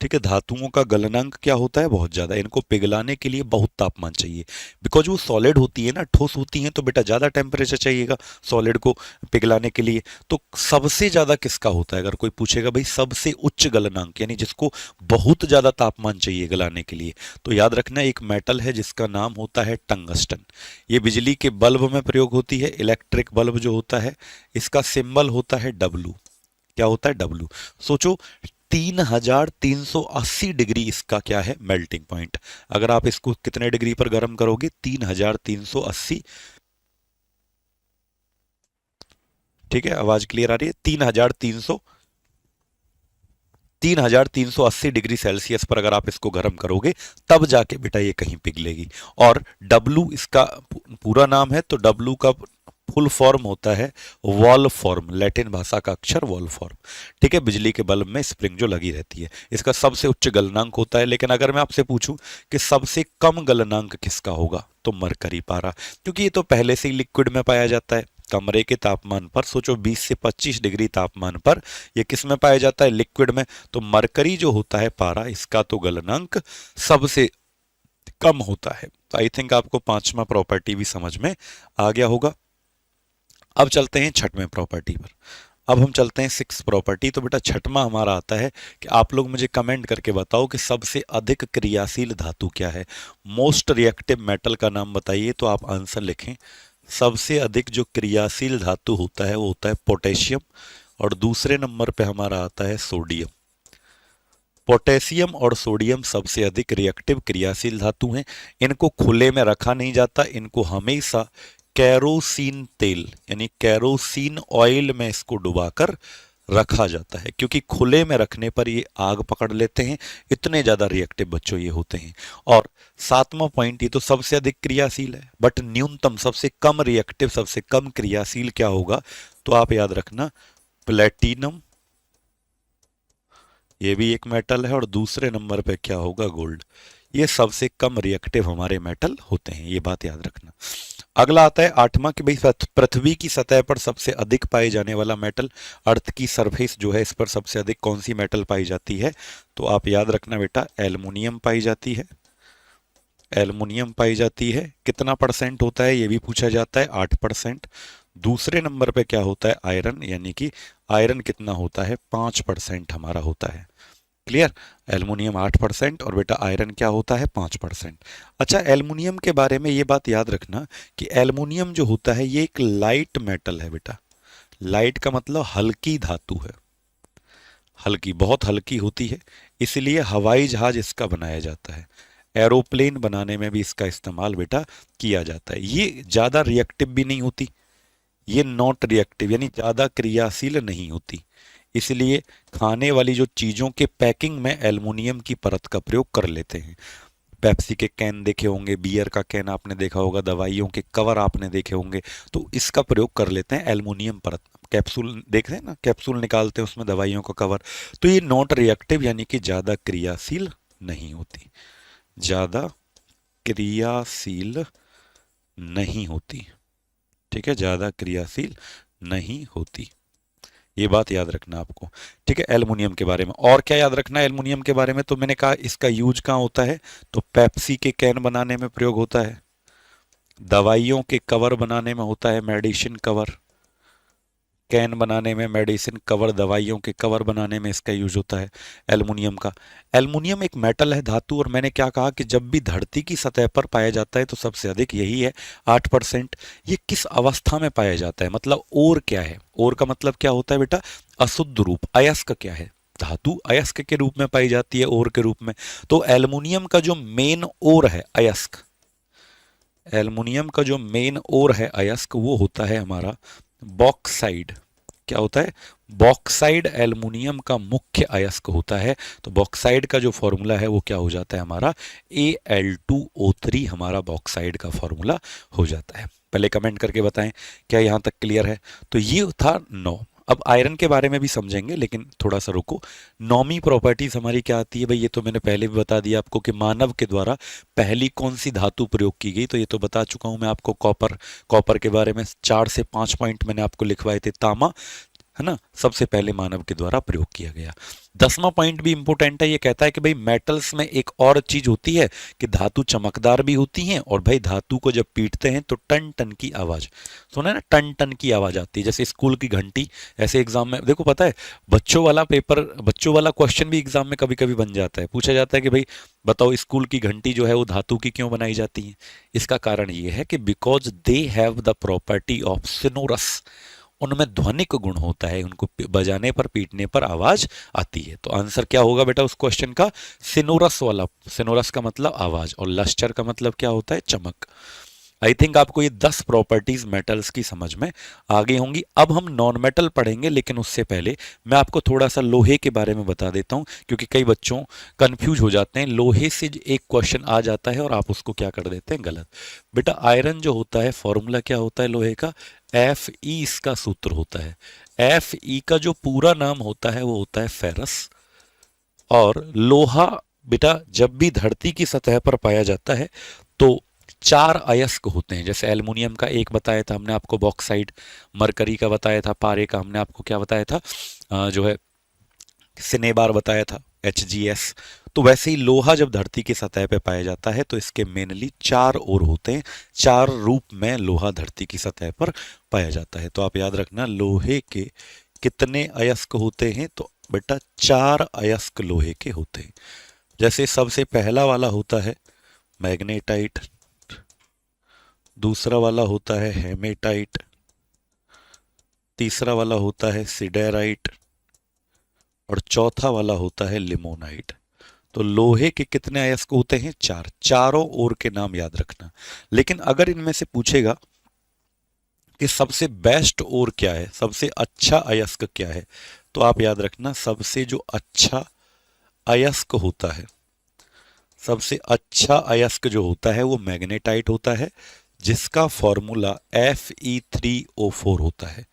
ठीक है, धातुओं का गलनांक क्या होता है? बहुत ज्यादा। इनको पिघलाने के लिए बहुत तापमान चाहिए, बिकॉज वो सॉलिड होती है ना, ठोस होती है, तो बेटा ज्यादा टेम्परेचर चाहिएगा सॉलिड को पिघलाने के लिए। तो सबसे ज्यादा किसका होता है? अगर कोई पूछेगा भाई सबसे उच्च गलनांक, यानी जिसको बहुत ज्यादा तापमान चाहिए गलाने के लिए, तो याद रखना एक मेटल है जिसका नाम होता है टंगस्टन। ये बिजली के बल्ब में प्रयोग होती है, इलेक्ट्रिक बल्ब जो होता है, इसका सिंबल होता है W। क्या होता है? W। सोचो, 3380 डिग्री इसका क्या है? Melting point. अगर आप इसको कितने डिग्री पर गर्म करोगे? 3380। ठीक है, आवाज क्लियर आ रही है? 3380 डिग्री सेल्सियस पर अगर आप इसको गर्म करोगे, तब जाके बेटा ये कहीं पिघलेगी। और W इसका पूरा नाम है, तो W का फुल फॉर्म होता है वॉल फॉर्म, लैटिन भाषा का अक्षर वॉल फॉर्म। ठीक है, बिजली के बल्ब में स्प्रिंग जो लगी रहती है, इसका सबसे उच्च गलनांक होता है। लेकिन अगर मैं आपसे पूछूं कि सबसे कम गलनांक किसका होगा, तो मरकरी, पारा, क्योंकि ये तो पहले से ही लिक्विड में पाया जाता है कमरे के तापमान पर। सोचो 20 से 25 डिग्री तापमान पर ये किस में पाया जाता है? लिक्विड में। तो मरकरी जो होता है, पारा, इसका तो गलनांक सबसे कम होता है। तो आई थिंक आपको पांचवा प्रॉपर्टी भी समझ में आ गया होगा। अब चलते हैं छठवें प्रॉपर्टी पर। अब हम चलते हैं सिक्स प्रॉपर्टी। तो बेटा छठवां हमारा आता है कि आप लोग मुझे कमेंट करके बताओ कि सबसे अधिक क्रियाशील धातु क्या है। मोस्ट रिएक्टिव मेटल का नाम बताइए, तो आप आंसर लिखें। सबसे अधिक जो क्रियाशील धातु होता है वो होता है पोटेशियम, और दूसरे नंबर पे हमारा आता है सोडियम। पोटेशियम और सोडियम सबसे अधिक रिएक्टिव क्रियाशील धातु हैं। इनको खुले में रखा नहीं जाता, इनको हमेशा कैरोसिन तेल यानी कैरोसिन ऑयल में इसको डुबाकर रखा जाता है, क्योंकि खुले में रखने पर ये आग पकड़ लेते हैं। इतने ज्यादा रिएक्टिव बच्चों ये होते हैं। और सातवां पॉइंट, ये तो सबसे अधिक क्रियाशील है, बट न्यूनतम सबसे कम रिएक्टिव सबसे कम क्रियाशील क्या होगा, तो आप याद रखना प्लेटिनम, ये भी एक मेटल है, और दूसरे नंबर पे क्या होगा, गोल्ड। ये सबसे कम रिएक्टिव हमारे मेटल होते हैं, ये बात याद रखना। अगला आता है आठवां कि भाई पृथ्वी की सतह पर सबसे अधिक पाए जाने वाला मेटल, अर्थ की सरफेस जो है इस पर सबसे अधिक कौन सी मेटल पाई जाती है, तो आप याद रखना बेटा एल्युमिनियम पाई जाती है। एल्युमिनियम पाई जाती है। कितना परसेंट होता है ये भी पूछा जाता है, 8%। दूसरे नंबर पे क्या होता है, आयरन, यानी कि आयरन कितना होता है, 5% हमारा होता है। क्लियर। एल्युमिनियम 8% और बेटा आयरन क्या होता है, 5%। अच्छा, एल्युमिनियम के बारे में ये बात याद रखना कि एल्युमिनियम जो होता है ये एक लाइट मेटल है बेटा। लाइट का मतलब हल्की धातु है, हल्की, बहुत हल्की होती है, इसलिए हवाई जहाज इसका बनाया जाता है। एरोप्लेन बनाने में भी इसका इस्तेमाल बेटा किया जाता है। ये ज्यादा रिएक्टिव भी नहीं होती, ये नॉट रिएक्टिव यानी ज्यादा क्रियाशील नहीं होती, इसलिए खाने वाली जो चीजों के पैकिंग में एल्युमिनियम की परत का प्रयोग कर लेते हैं। पेप्सी के कैन देखे होंगे, बियर का कैन आपने देखा होगा, दवाइयों के कवर आपने देखे होंगे, तो इसका प्रयोग कर लेते हैं एल्युमिनियम परत। कैप्सूल देखते हैं ना, कैप्सूल निकालते हैं उसमें दवाइयों का कवर। तो ये नॉट रिएक्टिव यानी कि ज्यादा क्रियाशील नहीं होती, ज्यादा क्रियाशील नहीं होती। ठीक है, ज्यादा क्रियाशील नहीं होती, ये बात याद रखना आपको। ठीक है, एल्युमिनियम के बारे में और क्या याद रखना है एल्युमिनियम के बारे में, तो मैंने कहा इसका यूज कहाँ होता है, तो पेप्सी के कैन बनाने में प्रयोग होता है, दवाइयों के कवर बनाने में होता है, मेडिसिन कवर, कैन बनाने में, मेडिसिन कवर, दवाइयों के कवर बनाने में इसका यूज होता है एल्युमिनियम का। एल्युमिनियम एक मेटल है, धातु, और मैंने क्या कहा कि जब भी धरती की सतह पर पाया जाता है तो सबसे अधिक यही है, 8%। ये किस अवस्था में पाया जाता है, मतलब ओर क्या है, ओर का मतलब क्या होता है बेटा, अशुद्ध रूप। अयस्क क्या है, धातु अयस्क के रूप में पाई जाती है, ओर के रूप में। तो एल्युमिनियम का जो मेन ओर है अयस्क, एल्युमिनियम का जो मेन ओर है अयस्क, वो होता है हमारा बॉक्साइड। क्या होता है, बॉक्साइड एल्युमिनियम का मुख्य अयस्क होता है। तो बॉक्साइड का जो फॉर्मूला है वो क्या हो जाता है हमारा, Al2O3 हमारा बॉक्साइड का फॉर्मूला हो जाता है। पहले कमेंट करके बताएं क्या यहां तक क्लियर है। तो ये था 9। अब आयरन के बारे में भी समझेंगे, लेकिन थोड़ा सा रुको। नौवीं प्रॉपर्टीज हमारी क्या आती है भाई, ये तो मैंने पहले भी बता दिया आपको कि मानव के द्वारा पहली कौन सी धातु प्रयोग की गई, तो ये तो बता चुका हूं मैं आपको। कॉपर, कॉपर के बारे में 4 से 5 पॉइंट मैंने आपको लिखवाए थे। तांबा है ना, सबसे पहले मानव के द्वारा प्रयोग किया गया। 10वां पॉइंट भी इंपॉर्टेंट है, ये कहता है कि भाई मेटल्स में एक और चीज होती है कि धातु चमकदार भी होती हैं, और भाई धातु को जब पीटते हैं तो टन टन की आवाज, सुना है ना, टन टन की आवाज आती है, जैसे स्कूल की घंटी। ऐसे एग्जाम में देखो, पता है बच्चों वाला पेपर, बच्चों वाला क्वेश्चन भी एग्जाम में कभी कभी बन जाता है। पूछा जाता है कि भाई बताओ स्कूल की घंटी जो है वो धातु की क्यों बनाई जाती है। इसका कारण ये है कि because they have the property of sonorous, उनमें ध्वनिक गुण होता है, उनको बजाने पर, पीटने पर आवाज आती है। तो आंसर क्या होगा बेटा उस क्वेश्चन का, सिनोरस वाला। सिनोरस का मतलब आवाज, और लस्टर का मतलब क्या होता है, चमक। आई थिंक आपको ये 10 प्रॉपर्टीज मेटल्स की समझ में आ गई होंगी। अब हम नॉन मेटल पढ़ेंगे, लेकिन उससे पहले मैं आपको थोड़ा सा लोहे के बारे में बता देता हूं, क्योंकि कई बच्चों कंफ्यूज हो जाते हैं। लोहे से एक क्वेश्चन आ जाता है और आप उसको क्या कर देते हैं, गलत। बेटा आयरन जो होता है, फॉर्मूला क्या होता है लोहे का, Fe इसका सूत्र होता है। Fe का जो पूरा नाम होता है वो होता है फेरस। और लोहा बेटा जब भी धरती की सतह पर पाया जाता है तो 4 अयस्क होते हैं। जैसे एल्युमिनियम का एक बताया था हमने आपको, बॉक्साइड। मरकरी का बताया था, पारे का हमने आपको क्या बताया था, जो है सिनेबार बताया था, HgS। तो वैसे ही लोहा जब धरती की सतह पे पाया जाता है तो इसके मेनली 4 ओर होते हैं, 4 रूप में लोहा धरती की सतह पर पाया जाता है। तो आप याद रखना लोहे के कितने अयस्क होते हैं? तो बेटा 4 अयस्क लोहे के होते हैं। जैसे सबसे पहला वाला होता है मैग्नेटाइट, दूसरा वाला होता है हेमेटाइट, तीसरा वाला होता है सिडेराइट और चौथा वाला होता है लिमोनाइट। तो लोहे के कितने अयस्क होते हैं? 4। चारों ओर के नाम याद रखना। लेकिन अगर इनमें से पूछेगा कि सबसे बेस्ट ओर क्या है, सबसे अच्छा अयस्क क्या है, तो आप याद रखना सबसे जो अच्छा अयस्क होता है, सबसे अच्छा अयस्क जो होता है वो मैग्नेटाइट होता है, जिसका फॉर्मूला Fe3O4 होता है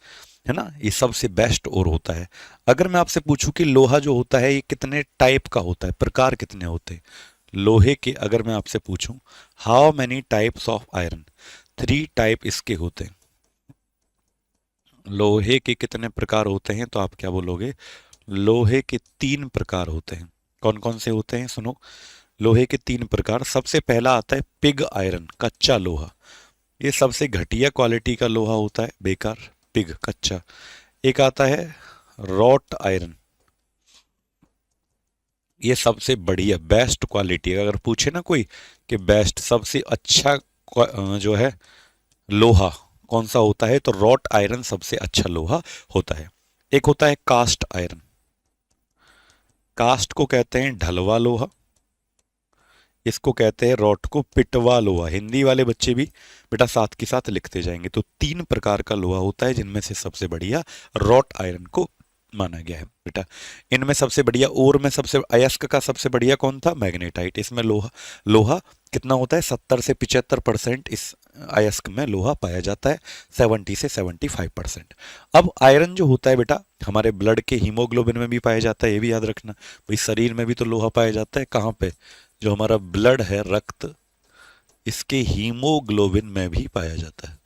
ना। ये सबसे बेस्ट ओर होता है। अगर मैं आपसे पूछूं कि लोहा जो होता है ये कितने टाइप का होता है, प्रकार कितने होते हैं लोहे के, अगर मैं आपसे पूछूं how many types of iron, 3 type इसके होते हैं। लोहे के कितने प्रकार होते हैं? तो आप क्या बोलोगे? लोहे के 3 प्रकार होते हैं। कौन कौन से होते हैं? सुनो, लोहे के 3 प्रकार। सबसे पहला आता है पिग आयरन, कच्चा लोहा। ये सबसे घटिया क्वालिटी का लोहा होता है, बेकार, पिग, कच्चा। एक आता है रॉट आयरन, ये सबसे बढ़िया बेस्ट क्वालिटी। अगर पूछे ना कोई कि बेस्ट सबसे अच्छा जो है लोहा कौन सा होता है, तो रॉट आयरन सबसे अच्छा लोहा होता है। एक होता है कास्ट आयरन, कास्ट को कहते हैं ढलवा लोहा, इसको कहते हैं रॉट को पिटवा लोहा। हिंदी वाले बच्चे भी बेटा साथ के साथ लिखते जाएंगे। तो 3 प्रकार का लोहा होता है, जिनमें से सबसे बढ़िया रॉट आयरन को माना गया है बेटा। इनमें सबसे बढ़िया ओर में सबसे अयस्क का सबसे बढ़िया कौन था? मैग्नेटाइट। इसमें लोहा लोहा कितना होता है? 70 से 75% इस अयस्क में लोहा पाया जाता है, 70 से 75%। अब आयरन जो होता है बेटा हमारे ब्लड के हीमोग्लोबिन में भी पाया जाता है, ये भी याद रखना। भाई शरीर में भी तो लोहा पाया जाता है, कहाँ पे? जो हमारा ब्लड है, रक्त, इसके हीमोग्लोबिन में भी पाया जाता है।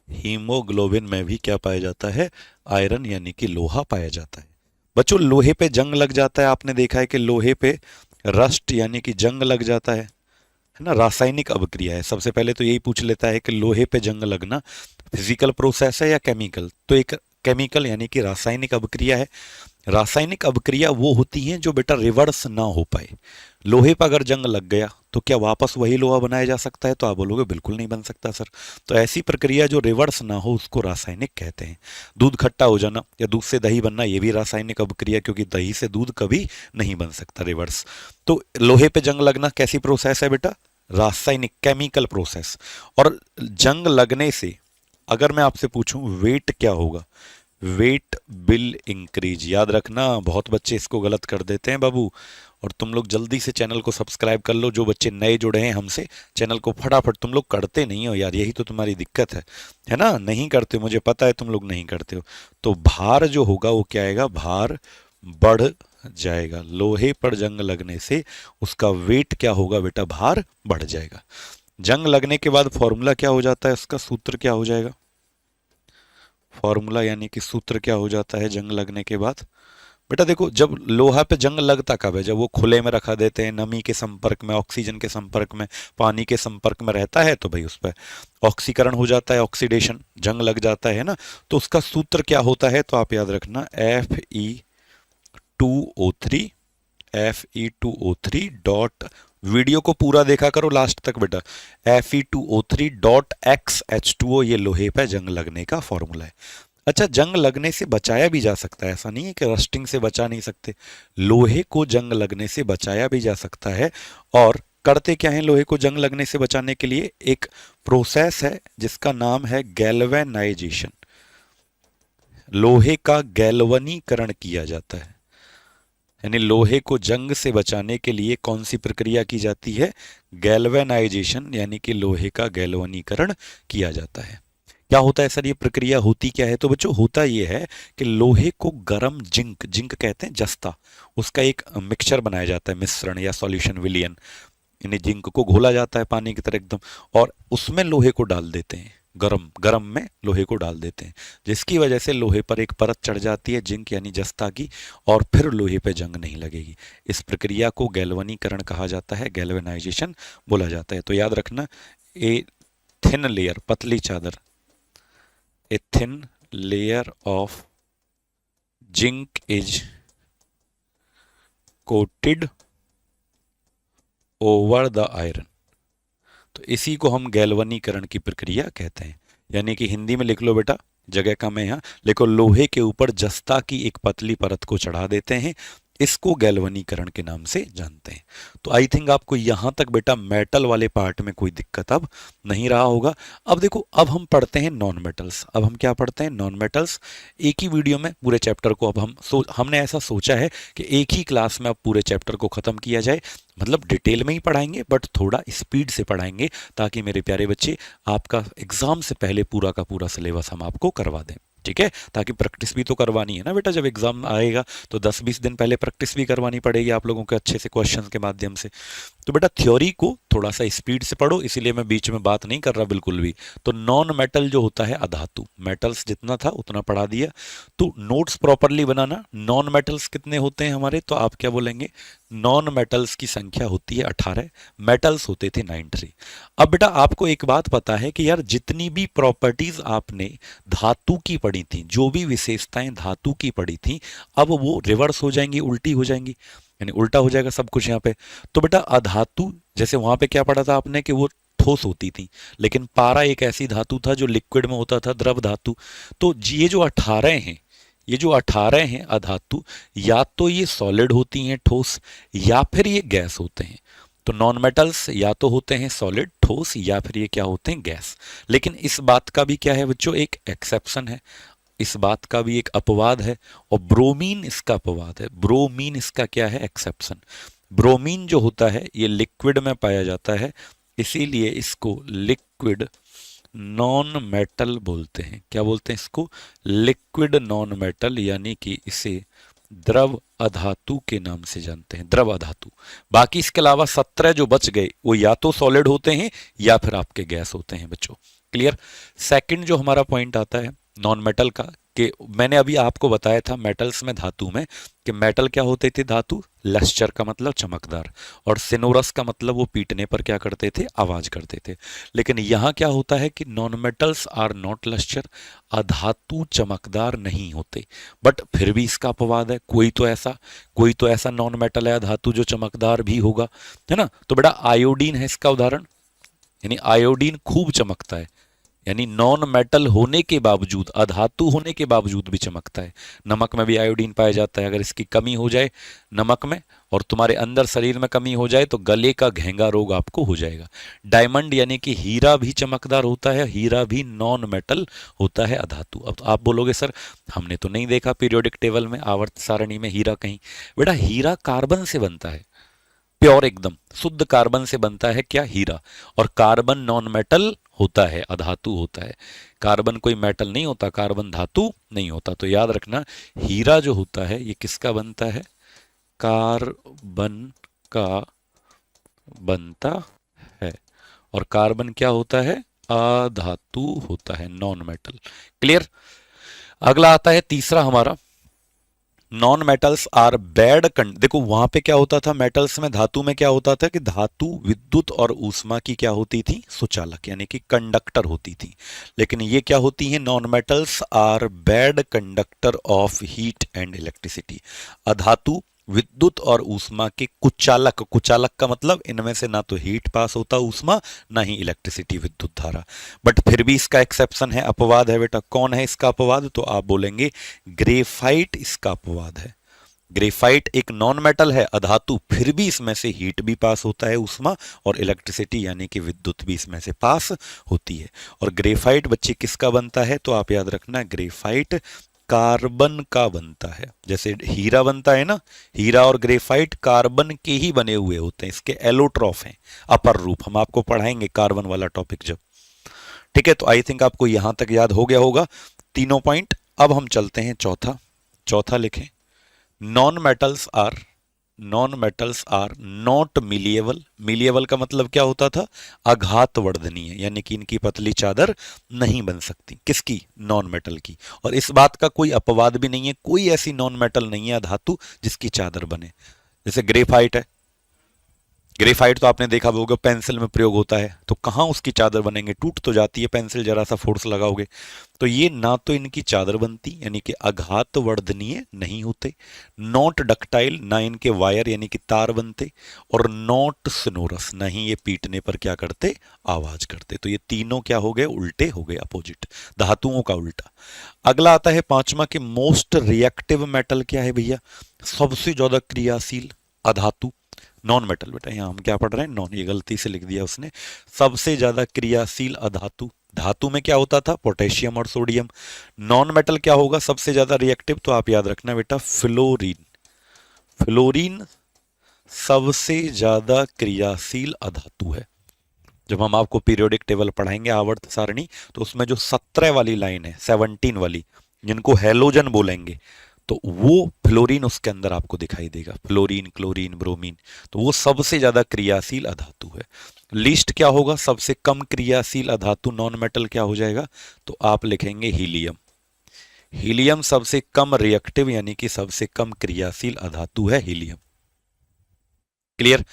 हीमोग्लोबिन में भी क्या पाया जाता है? आयरन यानी कि लोहा पाया जाता है। बच्चों लोहे पे जंग लग जाता है, आपने देखा है कि लोहे पे रस्ट यानी कि जंग लग जाता है ना। रासायनिक अभिक्रिया है। सबसे पहले तो यही पूछ लेता है कि लोहे पे जंग लगना फिजिकल प्रोसेस है या केमिकल? तो एक केमिकल यानी कि रासायनिक अभिक्रिया है। रासायनिक अभिक्रिया वो होती हैं जो बेटा रिवर्स ना हो पाए। लोहे पर अगर जंग लग गया तो क्या वापस वही लोहा बनाया जा सकता है? तो आप बोलोगे बिल्कुल नहीं बन सकता सर। तो ऐसी प्रक्रिया जो रिवर्स ना हो उसको रासायनिक कहते हैं। दूध खट्टा हो जाना या दूध से दही बनना, ये भी रासायनिक अभिक्रिया, क्योंकि दही से दूध कभी नहीं बन सकता रिवर्स। तो लोहे पे जंग लगना कैसी प्रोसेस है बेटा? रासायनिक, केमिकल प्रोसेस। और जंग लगने से अगर मैं आपसे पूछूं वेट क्या होगा? Weight will increase. याद रखना, बहुत बच्चे इसको गलत कर देते हैं बाबू। और तुम लोग जल्दी से चैनल को सब्सक्राइब कर लो। जो बच्चे नए जुड़े हैं हमसे, चैनल को फटाफट, तुम लोग करते नहीं हो यार, यही तो तुम्हारी दिक्कत है ना, नहीं करते, मुझे पता है तुम लोग नहीं करते हो। तो भार जो होगा वो क्या आएगा? भार बढ़ जाएगा। लोहे पर जंग लगने से उसका वेट क्या होगा बेटा? भार बढ़ जाएगा। जंग लगने के बाद फॉर्मूला क्या हो जाता है? उसका सूत्र क्या हो जाएगा? फॉर्मूला यानी कि सूत्र क्या हो जाता है जंग लगने के बाद? बेटा देखो, जब लोहा पे जंग लगता कब है? जब वो खुले में रखा देते हैं, नमी के संपर्क में, ऑक्सीजन के संपर्क में, पानी के संपर्क में रहता है, तो भाई उस पर ऑक्सीकरण हो जाता है, ऑक्सीडेशन, जंग लग जाता है ना। तो उसका सूत्र क्या होता है? तो आप याद रखना Fe2O3, Fe2O3 डॉट, वीडियो को पूरा देखा करो लास्ट तक बेटा, Fe2O3 डॉट XH2O, ये लोहे पे जंग लगने का फॉर्मूला है। अच्छा, जंग लगने से बचाया भी जा सकता है, ऐसा नहीं है कि रस्टिंग से बचा नहीं सकते। लोहे को जंग लगने से बचाया भी जा सकता है। और करते क्या है लोहे को जंग लगने से बचाने के लिए? एक प्रोसेस है जिसका नाम है गैल्वेनाइजेशन। लोहे का गैल्वनीकरण किया जाता है। यानी लोहे को जंग से बचाने के लिए कौन सी प्रक्रिया की जाती है? गैल्वेनाइजेशन, यानी कि लोहे का गैल्वनीकरण किया जाता है। क्या होता है सर ये प्रक्रिया होती क्या है? तो बच्चों होता ये है कि लोहे को गर्म जिंक, जिंक कहते हैं जस्ता, उसका एक मिक्सचर बनाया जाता है, मिश्रण या सॉल्यूशन, विलियन, यानी जिंक को घोला जाता है पानी की तरह एकदम, और उसमें लोहे को डाल देते हैं, गरम गरम में लोहे को डाल देते हैं, जिसकी वजह से लोहे पर एक परत चढ़ जाती है जिंक यानी जस्ता की, और फिर लोहे पे जंग नहीं लगेगी। इस प्रक्रिया को गैल्वनीकरण कहा जाता है, गैल्वेनाइजेशन बोला जाता है। तो याद रखना, ए थिन लेयर, पतली चादर, a thin layer of zinc is coated over the iron. तो इसी को हम गैल्वनीकरण की प्रक्रिया कहते हैं। यानी कि हिंदी में लिख लो बेटा, जगह कम है यहाँ, लिखो लोहे के ऊपर जस्ता की एक पतली परत को चढ़ा देते हैं, इसको गैल्वनीकरण के नाम से जानते हैं। तो आई थिंक आपको यहां तक बेटा मेटल वाले पार्ट में कोई दिक्कत अब नहीं रहा होगा। अब देखो, अब हम पढ़ते हैं नॉन मेटल्स। अब हम क्या पढ़ते हैं? Non metals. एक ही वीडियो में पूरे चैप्टर को अब हमने ऐसा सोचा है कि एक ही क्लास में अब पूरे चैप्टर को खत्म किया जाए। मतलब डिटेल में ही पढ़ाएंगे बट थोड़ा स्पीड से पढ़ाएंगे, ताकि मेरे प्यारे बच्चे आपका एग्जाम से पहले पूरा का पूरा सिलेबस हम आपको करवा दें। ठीक है, ताकि प्रैक्टिस भी तो करवानी है ना बेटा, जब एग्जाम आएगा तो 10-20 दिन पहले प्रैक्टिस भी करवानी पड़ेगी आप लोगों के अच्छे से क्वेश्चंस के माध्यम से। तो बेटा थ्योरी को थोड़ा सा स्पीड से पढ़ो, इसीलिए मैं बीच में बात नहीं कर रहा बिल्कुल भी। तो नॉन मेटल जो होता है अधातु, मेटल्स जितना था उतना पढ़ा दिया। तो नोट्स प्रॉपरली बनाना। नॉन मेटल्स कितने होते हैं हमारे? तो आप क्या बोलेंगे? नॉन मेटल्स की संख्या होती है 18, मेटल्स होते थे 93। अब बेटा आपको एक बात पता है कि यार जितनी भी प्रॉपर्टीज आपने धातु की पढ़ी थी, जो भी विशेषताएं धातु की पढ़ी थी, अब वो रिवर्स हो जाएंगी, उल्टी हो जाएंगी, यानी उल्टा हो जाएगा सब कुछ यहाँ पे। तो बेटा अधातु, जैसे वहां पे क्या पढ़ा था आपने कि वो ठोस होती थी, लेकिन पारा एक ऐसी धातु था जो लिक्विड में होता था, द्रव धातु। तो ये जो 18 हैं, ये जो 18 हैं अधातु, या तो ये सॉलिड होती हैं ठोस, या फिर ये गैस होते हैं। तो नॉन मेटल्स या तो होते हैं सॉलिड ठोस, या फिर ये क्या होते हैं? गैस। लेकिन इस बात का भी क्या है बच्चों? एक एक्सेप्शन है, इस बात का भी एक अपवाद है, और ब्रोमीन इसका अपवाद है। ब्रोमीन इसका क्या है? एक्सेप्शन। ब्रोमीन जो होता है ये लिक्विड में पाया जाता है, इसीलिए इसको लिक्विड नॉन मेटल बोलते हैं। क्या बोलते हैं इसको? लिक्विड नॉन मेटल, यानी कि इसे द्रव अधातु के नाम से जानते हैं, द्रव अधातु। बाकी इसके अलावा 17 जो बच गए वो या तो सॉलिड होते हैं या फिर आपके गैस होते हैं बच्चों। क्लियर? सेकंड जो हमारा पॉइंट आता है नॉन मेटल का, कि मैंने अभी आपको बताया था मेटल्स में, धातु में, कि मेटल क्या होते थे? धातु। लस्चर का मतलब चमकदार, और सिनोरस का मतलब वो पीटने पर क्या करते थे? आवाज करते थे। लेकिन यहां क्या होता है कि non metals are not lustre, अधातु चमकदार नहीं होते। बट फिर भी इसका अपवाद है, कोई तो ऐसा नॉन मेटल है धातु जो चमकदार भी होगा, है ना? तो बेटा आयोडीन है इसका उदाहरण, यानी आयोडीन खूब चमकता है, यानी नॉन मेटल होने के बावजूद, अधातु होने के बावजूद भी चमकता है। नमक में भी आयोडीन पाया जाता है, अगर इसकी कमी हो जाए नमक में और तुम्हारे अंदर शरीर में कमी हो जाए तो गले का घेंगा रोग आपको हो जाएगा। डायमंड यानी कि हीरा भी चमकदार होता है, हीरा भी नॉन मेटल होता है, अधातु। अब तो आप बोलोगे सर हमने तो नहीं देखा पीरियोडिक टेबल में, आवर्त सारणी में हीरा कहीं। बेटा हीरा कार्बन से बनता है, प्योर एकदम शुद्ध कार्बन से बनता है क्या? हीरा। और कार्बन नॉन मेटल होता है, अधातु होता है। कार्बन कोई मेटल नहीं होता, कार्बन धातु नहीं होता। तो याद रखना हीरा जो होता है ये किसका बनता है? कार्बन का बनता है। और कार्बन क्या होता है? अधातु होता है, नॉन मेटल। क्लियर? अगला आता है तीसरा हमारा, नॉन मेटल्स आर बैड देखो वहां पे क्या होता था मेटल्स में, धातु में क्या होता था कि धातु विद्युत और ऊष्मा की क्या होती थी? सुचालक, यानी कि कंडक्टर होती थी। लेकिन ये क्या होती है? Non metals are bad conductor of heat and electricity. अधातु विद्युत और ऊष्मा के कुचालक, कुचालक का मतलब इनमें से ना तो हीट पास होता ऊष्मा, ना ही इलेक्ट्रिसिटी विद्युत धारा। बट फिर भी इसका एक्सेप्शन है, अपवाद है बेटा। कौन है इसका अपवाद? तो आप बोलेंगे ग्रेफाइट इसका अपवाद है। ग्रेफाइट एक नॉन मेटल है, अधातु, फिर भी इसमें से हीट भी पास होता है ऊष्मा, और इलेक्ट्रिसिटी यानी कि विद्युत भी इसमें से पास होती है। और ग्रेफाइट बच्चे किसका बनता है? तो आप याद रखना ग्रेफाइट कार्बन का बनता है। जैसे हीरा बनता है ना, हीरा और ग्रेफाइट कार्बन के ही बने हुए होते हैं, इसके एलोट्रॉफ हैं, अपर रूप। हम आपको पढ़ाएंगे कार्बन वाला टॉपिक जब। ठीक है, तो आई थिंक आपको यहां तक याद हो गया होगा तीनों पॉइंट। अब हम चलते हैं चौथा। चौथा लिखें, non metals are not malleable. Malleable का मतलब क्या होता था? आघात वर्धनीय, यानी कि इनकी पतली चादर नहीं बन सकती। किसकी? नॉन मेटल की। और इस बात का कोई अपवाद भी नहीं है, कोई ऐसी नॉन मेटल नहीं है धातु जिसकी चादर बने। जैसे ग्रेफाइट है, ग्रेफाइट तो आपने देखा होगा पेंसिल में प्रयोग होता है, तो कहाँ उसकी चादर बनेंगे, टूट तो जाती है पेंसिल जरा सा फोर्स लगाओगे। तो ये ना तो इनकी चादर बनती यानी कि आघात वर्धनीय नहीं होते, नॉट डक्टाइल ना इनके वायर यानी कि तार बनते, और नॉट सोनोरस नहीं ये पीटने पर क्या करते, आवाज करते। तो ये तीनों क्या हो गए, उल्टे हो गए, अपोजिट, धातुओं का उल्टा। अगला आता है पांचवा कि मोस्ट रिएक्टिव मेटल क्या है भैया, सबसे ज्यादा क्रियाशील अधातु, नॉन मेटल। बेटा यहाँ हम क्या पढ़ रहे हैं, नॉन, ये गलती से लिख दिया उसने। सबसे ज्यादा क्रियाशील अधातु, धातु में क्या होता था, पोटेशियम और सोडियम। नॉन मेटल क्या होगा सबसे ज्यादा रिएक्टिव, तो आप याद रखना बेटा फ्लोरीन। फ्लोरीन सबसे ज्यादा क्रियाशील अधातु है। जब हम आपको पीरियोडिक टेबल पढ़ाएंगे आवर्त सारणी, तो उसमें जो 17 वाली लाइन है, 17 वाली, जिनको हेलोजन बोलेंगे, तो वो फ्लोरीन उसके अंदर आपको दिखाई देगा, फ्लोरीन, क्लोरीन, ब्रोमीन। तो वो सबसे ज्यादा क्रियाशील अधातु है। लिस्ट क्या होगा, सबसे कम क्रियाशील अधातु नॉन मेटल क्या हो जाएगा, तो आप लिखेंगे हीलियम। हीलियम सबसे कम रिएक्टिव यानी कि सबसे कम क्रियाशील अधातु है हीलियम। क्लियर।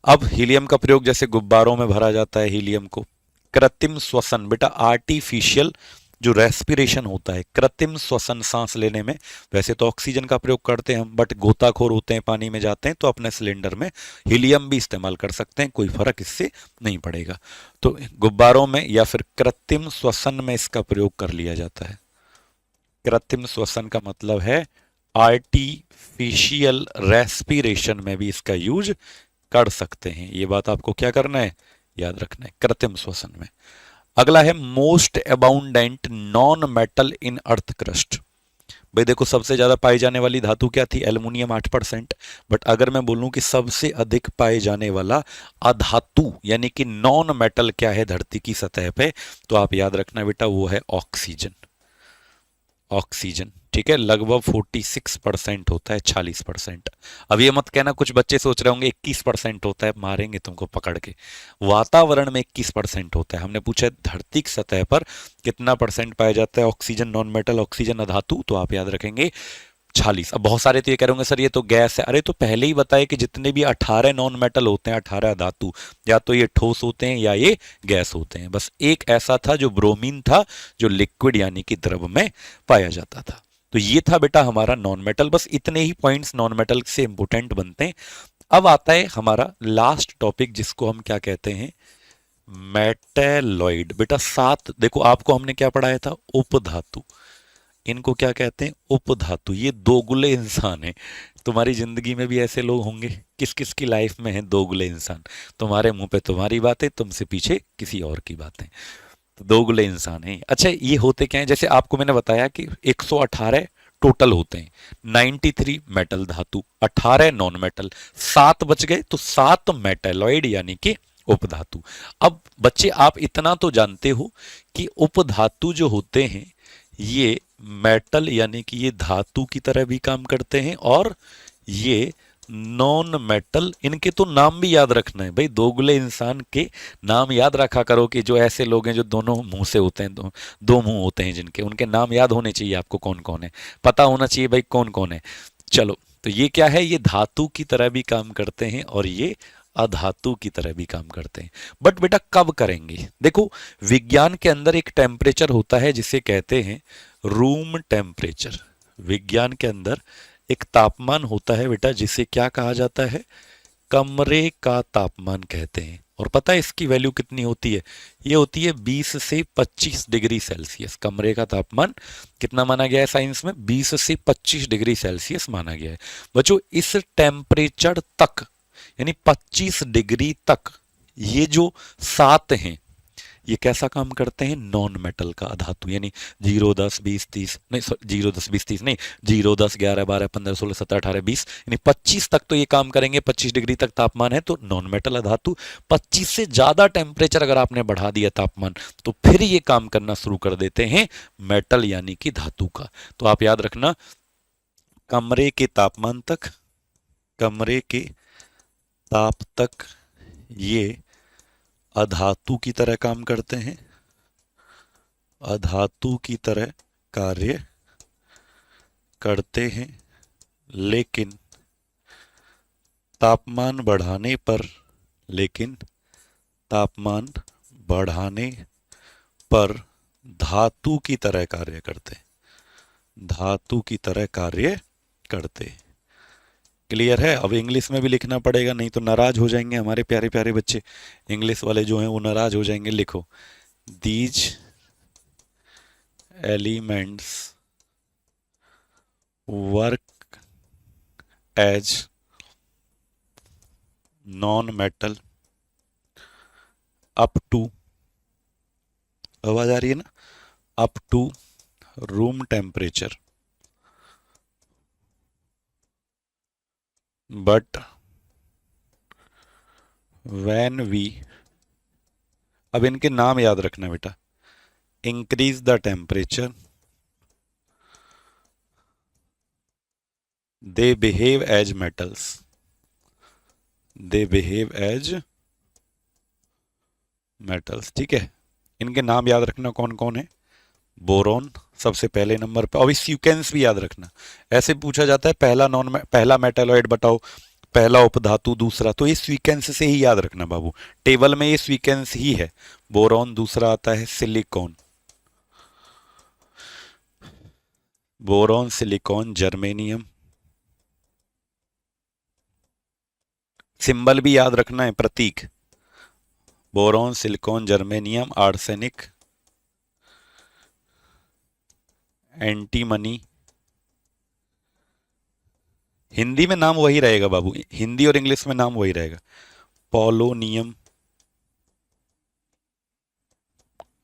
अब हीलियम का प्रयोग जैसे गुब्बारों में भरा जाता है हीलियम को, कृत्रिम श्वसन, बेटा आर्टिफिशियल जो रेस्पिरेशन होता है, कृत्रिम श्वसन सांस लेने में, वैसे तो ऑक्सीजन का प्रयोग करते हैं हम, बट गोताखोर होते हैं, पानी में जाते हैं, तो अपने सिलेंडर में हीलियम भी इस्तेमाल कर सकते हैं, कोई फर्क इससे नहीं पड़ेगा। तो गुब्बारों में या फिर कृत्रिम श्वसन में इसका प्रयोग कर लिया जाता है। कृत्रिम श्वसन का मतलब है आर्टिफिशियल रेस्पिरेशन में भी इसका यूज कर सकते हैं। ये बात आपको क्या करना है, याद रखना है, कृत्रिम श्वसन में। अगला है मोस्ट अबाउंडेंट नॉन मेटल इन अर्थ क्रस्ट। भाई देखो सबसे ज्यादा पाई जाने वाली धातु क्या थी, एल्युमिनियम 8%। बट अगर मैं बोलूं कि सबसे अधिक पाए जाने वाला अधातु यानी कि नॉन मेटल क्या है धरती की सतह पे, तो आप याद रखना बेटा वो है ऑक्सीजन। ऑक्सीजन, ठीक है, लगभग 46% होता है, 40%। अब ये मत कहना, कुछ बच्चे सोच रहे होंगे 21% होता है, मारेंगे तुमको पकड़ के। वातावरण में 21% होता है। हमने पूछा धरती की सतह पर कितना परसेंट पाया जाता है ऑक्सीजन नॉन मेटल, ऑक्सीजन अधातु, तो आप याद रखेंगे 40। अब बहुत सारे तो ये कह रहे होंगे सर ये तो गैस है। अरे तो पहले ही बताए कि जितने भी 18 नॉन मेटल होते हैं, 18 धातु, या तो ये ठोस होते हैं या ये गैस होते हैं। बस एक ऐसा था जो ब्रोमीन था, जो लिक्विड यानी कि द्रव में पाया जाता था। तो ये था बेटा हमारा नॉन मेटल। बस इतने ही पॉइंट्स नॉन मेटल से इंपोर्टेंट बनते हैं। अब आता है हमारा लास्ट टॉपिक जिसको हम क्या कहते हैं, मेटेलॉइड। बेटा 7, देखो आपको हमने क्या पढ़ाया था, उपधातु। इनको क्या कहते हैं, उपधातु। ये दोगुले इंसान है। तुम्हारी जिंदगी में भी ऐसे लोग होंगे, किस किस की लाइफ में है दोगुले इंसान, तुम्हारे मुंह पे तुम्हारी बातें, तुमसे पीछे किसी और की बातें, तो दोगुले इंसान है। अच्छा ये होते क्या है, जैसे आपको मैंने बताया कि 118 टोटल होते हैं, 93 मेटल धातु, 18 नॉन मेटल, 7 बच गए, तो 7 मेटेलॉइड यानी कि उपधातु। अब बच्चे आप इतना तो जानते हो कि उपधातु जो होते हैं ये मेटल यानी कि ये धातु की तरह भी काम करते हैं, और ये नॉन मेटल, इनके तो नाम भी याद रखना है भाई। दोगुले इंसान के नाम याद रखा करो, कि जो ऐसे लोग हैं जो दोनों मुंह से होते हैं, दो मुंह होते हैं जिनके, उनके नाम याद होने चाहिए आपको, कौन कौन है, पता होना चाहिए भाई कौन कौन है। चलो, तो ये क्या है, ये धातु की तरह भी काम करते हैं और ये अधातु की तरह भी काम करते हैं। बट बेटा कब करेंगे, देखो विज्ञान के अंदर एक टेम्परेचर होता है जिसे कहते हैं रूम टेम्परेचर। विज्ञान के अंदर एक तापमान होता है बेटा जिसे क्या कहा जाता है, कमरे का तापमान कहते हैं। और पता है इसकी वैल्यू कितनी होती है, ये होती है 20 से 25 डिग्री सेल्सियस। कमरे का तापमान कितना माना गया है साइंस में, 20 से 25 डिग्री सेल्सियस माना गया है। बच्चों इस टेम्परेचर तक यानी 25 डिग्री तक ये जो 7 हैं, ये कैसा काम करते हैं, नॉन मेटल का धातु, यानी 0 10 20 30 नहीं, 0 10 20 30 नहीं, 0 10 11 12 15 16 17 18 20 यानी 25 तक तो ये काम करेंगे। 25 डिग्री तक तापमान है तो नॉन मेटल धातु। 25 से ज्यादा टेम्परेचर अगर आपने बढ़ा दिया तापमान, तो फिर ये काम करना शुरू कर देते हैं मेटल यानी कि धातु का। तो आप याद रखना, कमरे के तापमान तक, कमरे के ताप तक ये अधातु की तरह काम करते हैं, अधातु की तरह कार्य करते हैं, लेकिन तापमान बढ़ाने पर लेकिन तापमान बढ़ाने पर धातु की तरह कार्य करते, धातु की तरह कार्य करते। क्लियर है? अब इंग्लिश में भी लिखना पड़ेगा, नहीं तो नाराज हो जाएंगे हमारे प्यारे प्यारे बच्चे, इंग्लिश वाले जो हैं वो नाराज हो जाएंगे। लिखो, these elements work as non metal up to, आवाज आ रही है ना, up to room temperature, but when we, अब इनके नाम याद रखना बेटा, increase the temperature they behave as metals, they behave as metals. ठीक है, इनके नाम याद रखना कौन कौन है। बोरॉन सबसे पहले नंबर पे, और इस सीक्वेंस भी याद रखना। ऐसे पूछा जाता है पहला मेटालॉइड बताओ, पहला उपधातु, दूसरा, तो ये सीक्वेंस से ही याद रखना बाबू, टेबल में ये सीक्वेंस ही है। बोरॉन, दूसरा आता है silicon, boron, silicon, germanium. Symbol भी याद रखना है, प्रतीक, boron, silicon, germanium, arsenic, antimony. Hindi में नाम वही रहेगा बाबू, हिंदी और इंग्लिश में नाम वही रहेगा, पोलोनियम।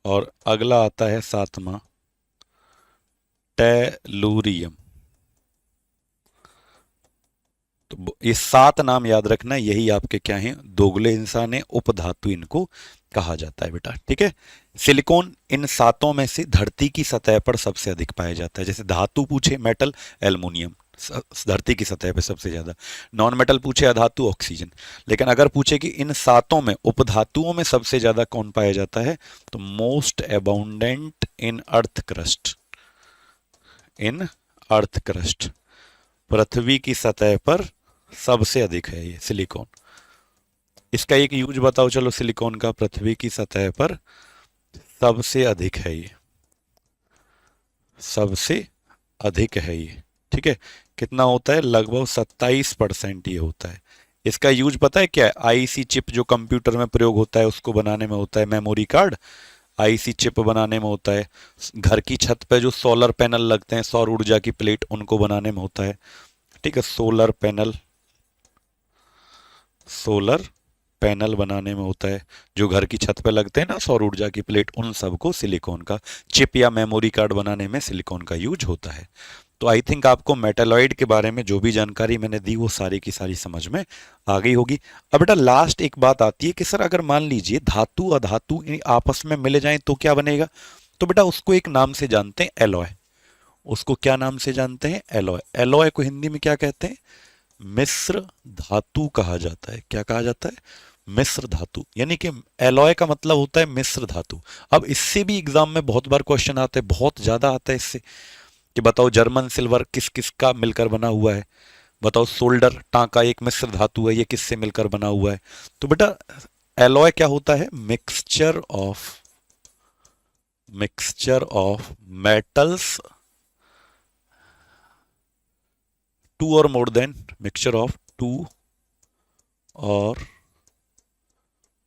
और अगला आता है सातवां, टेलुरियम। तो ये 7 नाम याद रखना, यही आपके क्या हैं, दोगले इंसान है, उपधातु इनको कहा जाता है बेटा। ठीक है, सिलिकॉन इन 7 में से धरती की सतह पर सबसे अधिक पाया जाता है। जैसे धातु पूछे मेटल, एल्युमिनियम धरती की सतह पर सबसे ज्यादा, नॉन मेटल पूछे अधातु, ऑक्सीजन। लेकिन अगर पूछे कि इन 7 में उपधातुओं में सबसे ज्यादा कौन पाया जाता है, तो मोस्ट अबाउंडेंट इन अर्थ क्रस्ट, इन अर्थ क्रस्ट, पृथ्वी की सतह पर सबसे अधिक है ये सिलिकॉन। इसका एक यूज बताओ चलो, सिलिकॉन का पृथ्वी की सतह पर सबसे अधिक है ये, सबसे अधिक है ये। ठीक है, कितना होता है, लगभग 27% ये होता है। इसका यूज पता है क्या है, आईसी चिप जो कंप्यूटर में प्रयोग होता है उसको बनाने में होता है, मेमोरी कार्ड आईसी चिप बनाने में होता है, घर की छत पे जो सोलर पैनल लगते हैं, सौर ऊर्जा की प्लेट, उनको बनाने में होता है। ठीक है, सोलर पैनल, सोलर पैनल बनाने में होता है, जो घर की छत पे लगते हैं ना सौर ऊर्जा की प्लेट, उन सबको सिलिकॉन का, चिप या मेमोरी कार्ड बनाने में सिलिकॉन का यूज होता है। तो आई थिंक आपको मेटालॉइड के बारे में जो भी जानकारी मैंने दी वो सारी की सारी समझ में आ गई होगी। अब बेटा लास्ट एक बात आती है कि सर अगर मान लीजिए धातु अधातु आपस में मिले जाएं तो क्या बनेगा, तो बेटा उसको एक नाम से जानते हैं, एलॉय। उसको क्या नाम से जानते हैं, एलॉय। एलॉय को हिंदी में क्या कहते हैं, मिश्र धातु कहा जाता है। क्या कहा जाता है, मिश्र धातु, यानी कि एलॉय का मतलब होता है मिश्र धातु। अब इससे भी एग्जाम में बहुत बार क्वेश्चन आते हैं, बहुत ज्यादा आता है इससे, कि बताओ जर्मन सिल्वर किस किस का मिलकर बना हुआ है, बताओ सोल्डर टांका एक मिश्र धातु है, ये किससे मिलकर बना हुआ है। तो बेटा एलॉय क्या होता है, mixture of metals, two or more than, mixture of two or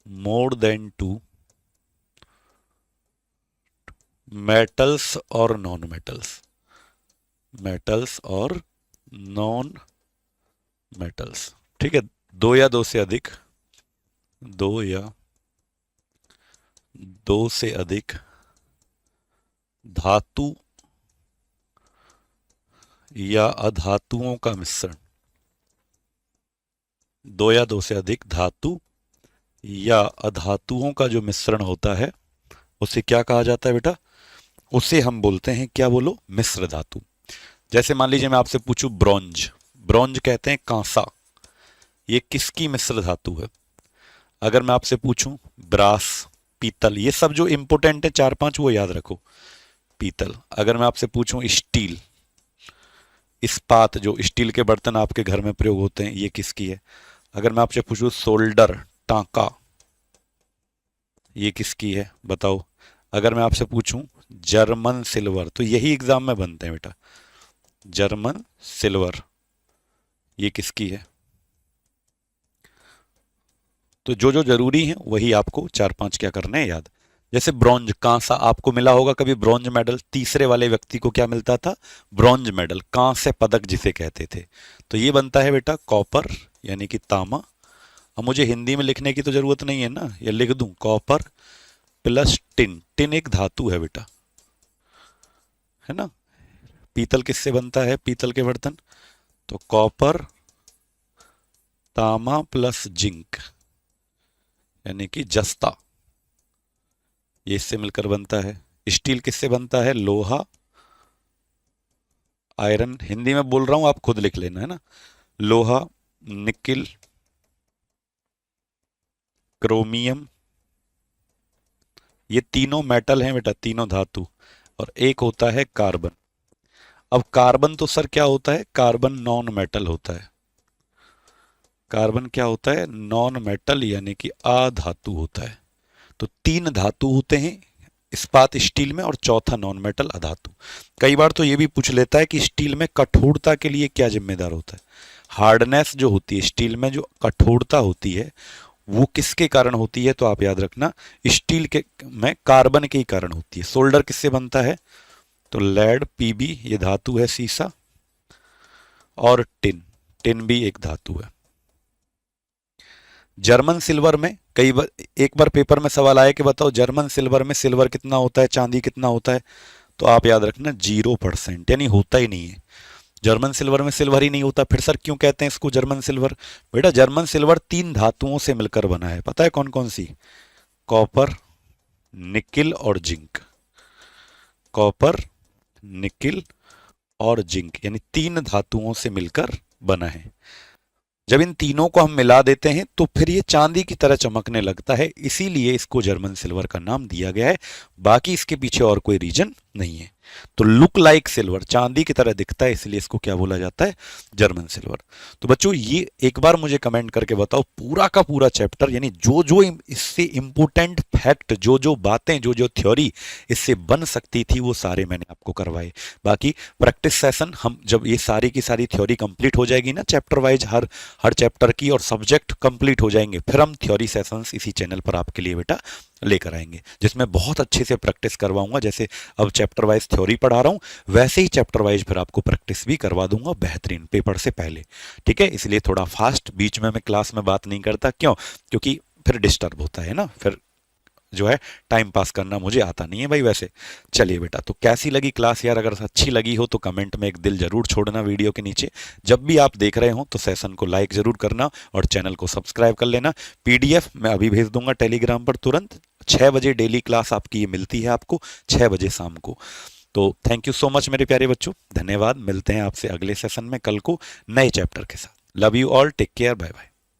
more than two metals और नॉन मेटल्स, मेटल्स और नॉन मेटल्स। ठीक है, दो या दो से अधिक, दो या दो से अधिक धातु या अधातुओं का मिश्रण, दो या दो से अधिक धातु या अधातुओं का जो मिश्रण होता है उसे क्या कहा जाता है बेटा, उसे हम बोलते हैं, क्या बोलो, मिश्र धातु। जैसे मान लीजिए मैं आपसे पूछूं ब्रॉन्ज, ब्रॉन्ज कहते हैं कांसा, ये किसकी मिश्र धातु है। अगर मैं आपसे पूछूं ब्रास, पीतल, ये सब जो इंपोर्टेंट है 4-5 वो याद रखो, पीतल। अगर मैं आपसे पूछूं स्टील, इस्पात, जो स्टील के बर्तन आपके घर में प्रयोग होते हैं, ये किसकी है। अगर मैं आपसे पूछूं सोल्डर, टांका, ये किसकी है बताओ। अगर मैं आपसे पूछूं जर्मन सिल्वर, तो यही एग्जाम में बनते हैं बेटा। जर्मन सिल्वर ये किसकी है? तो जो जो जरूरी है वही आपको चार पांच क्या करने हैं याद। जैसे ब्रॉन्ज, कांसा, आपको मिला होगा कभी ब्रॉन्ज मेडल, तीसरे वाले व्यक्ति को क्या मिलता था? ब्रॉन्ज मेडल, कांस्य पदक जिसे कहते थे। तो ये बनता है बेटा कॉपर यानी कि तांबा। अब मुझे हिंदी में लिखने की तो जरूरत नहीं है ना, ये लिख दूं कॉपर प्लस टिन। टिन एक धातु है बेटा, है ना। पीतल किससे बनता है? पीतल के बर्तन। तो कॉपर तांबा प्लस जिंक यानी कि जस्ता, ये इससे मिलकर बनता है। स्टील किससे बनता है? लोहा आयरन, हिंदी में बोल रहा हूं आप खुद लिख लेना, है ना। लोहा, निकिल, क्रोमियम, ये तीनों मेटल हैं बेटा, तीनों धातु। और एक होता है कार्बन। अब कार्बन तो सर क्या होता है? कार्बन नॉन मेटल होता है। कार्बन क्या होता है? नॉन मेटल यानी कि अधातु होता है। तो तीन धातु होते हैं इस्पात स्टील में, और चौथा नॉन मेटल अधातु। कई बार तो ये भी पूछ लेता है कि स्टील में कठोरता के लिए क्या जिम्मेदार होता है। हार्डनेस जो होती है स्टील में, जो कठोरता होती है वो किसके कारण होती है? तो आप याद रखना स्टील के में कार्बन के ही कारण होती है। सोल्डर किससे बनता है? तो लेड पीबी ये धातु है, सीसा। और टिन, टिन भी एक धातु है। जर्मन सिल्वर में कई बार, एक बार पेपर में सवाल आया कि बताओ जर्मन सिल्वर में सिल्वर कितना होता है, चांदी कितना होता है? तो आप याद रखना 0%, यानी होता ही नहीं है। जर्मन सिल्वर में सिल्वर ही नहीं होता। फिर सर क्यों कहते हैं इसको जर्मन सिल्वर? बेटा जर्मन सिल्वर तीन धातुओं से मिलकर बना है, पता है कौन कौन सी? कॉपर, निकिल और जिंक। कॉपर, निकिल और जिंक यानी तीन धातुओं से मिलकर बना है। जब इन तीनों को हम मिला देते हैं तो फिर ये चांदी की तरह चमकने लगता है, इसीलिए इसको जर्मन सिल्वर का नाम दिया गया है। बाकी इसके पीछे और कोई रीजन नहीं है। तो लुक लाइक सिल्वर, चांदी की तरह दिखता है, इसलिए इसको क्या बोला जाता है? German silver. तो बच्चों ये एक बार मुझे कमेंट करके बताओ पूरा का पूरा चैप्टर, यानी जो जो इससे इंपोर्टेंट फैक्ट, जो जो बातें, जो जो थ्योरी इससे बन सकती थी वो सारे मैंने आपको करवाए। बाकी प्रैक्टिस सेशन हम जब ये सारी की सारी थ्योरी कंप्लीट हो जाएगी ना, चैप्टर वाइज हर हर चैप्टर की, और सब्जेक्ट कंप्लीट हो जाएंगे, फिर हम थ्योरी सेशंस इसी चैनल पर आपके लिए बेटा लेकर आएंगे, जिसमें बहुत अच्छे से प्रैक्टिस करवाऊंगा। जैसे अब चैप्टर वाइज थ्योरी पढ़ा रहा हूं वैसे ही चैप्टर वाइज फिर आपको प्रैक्टिस भी करवा दूंगा बेहतरीन पेपर से पहले, ठीक है। इसलिए थोड़ा फास्ट, बीच में मैं क्लास में बात नहीं करता, क्यों? क्योंकि फिर डिस्टर्ब होता है ना, फिर जो है टाइम पास करना मुझे आता नहीं है भाई वैसे। चलिए बेटा, तो कैसी लगी क्लास यार? अगर अच्छी लगी हो तो कमेंट में एक दिल जरूर छोड़ना वीडियो के नीचे। जब भी आप देख रहे हो तो सेशन को लाइक जरूर करना और चैनल को सब्सक्राइब कर लेना। पीडीएफ मैं अभी भेज दूंगा टेलीग्राम पर तुरंत। 6 बजे डेली क्लास आपकी ये मिलती है आपको, 6 बजे शाम को। तो थैंक यू सो मच मेरे प्यारे बच्चों, धन्यवाद। मिलते हैं आपसे अगले सेशन में कल को नए चैप्टर के साथ। Love you all, take care, bye bye.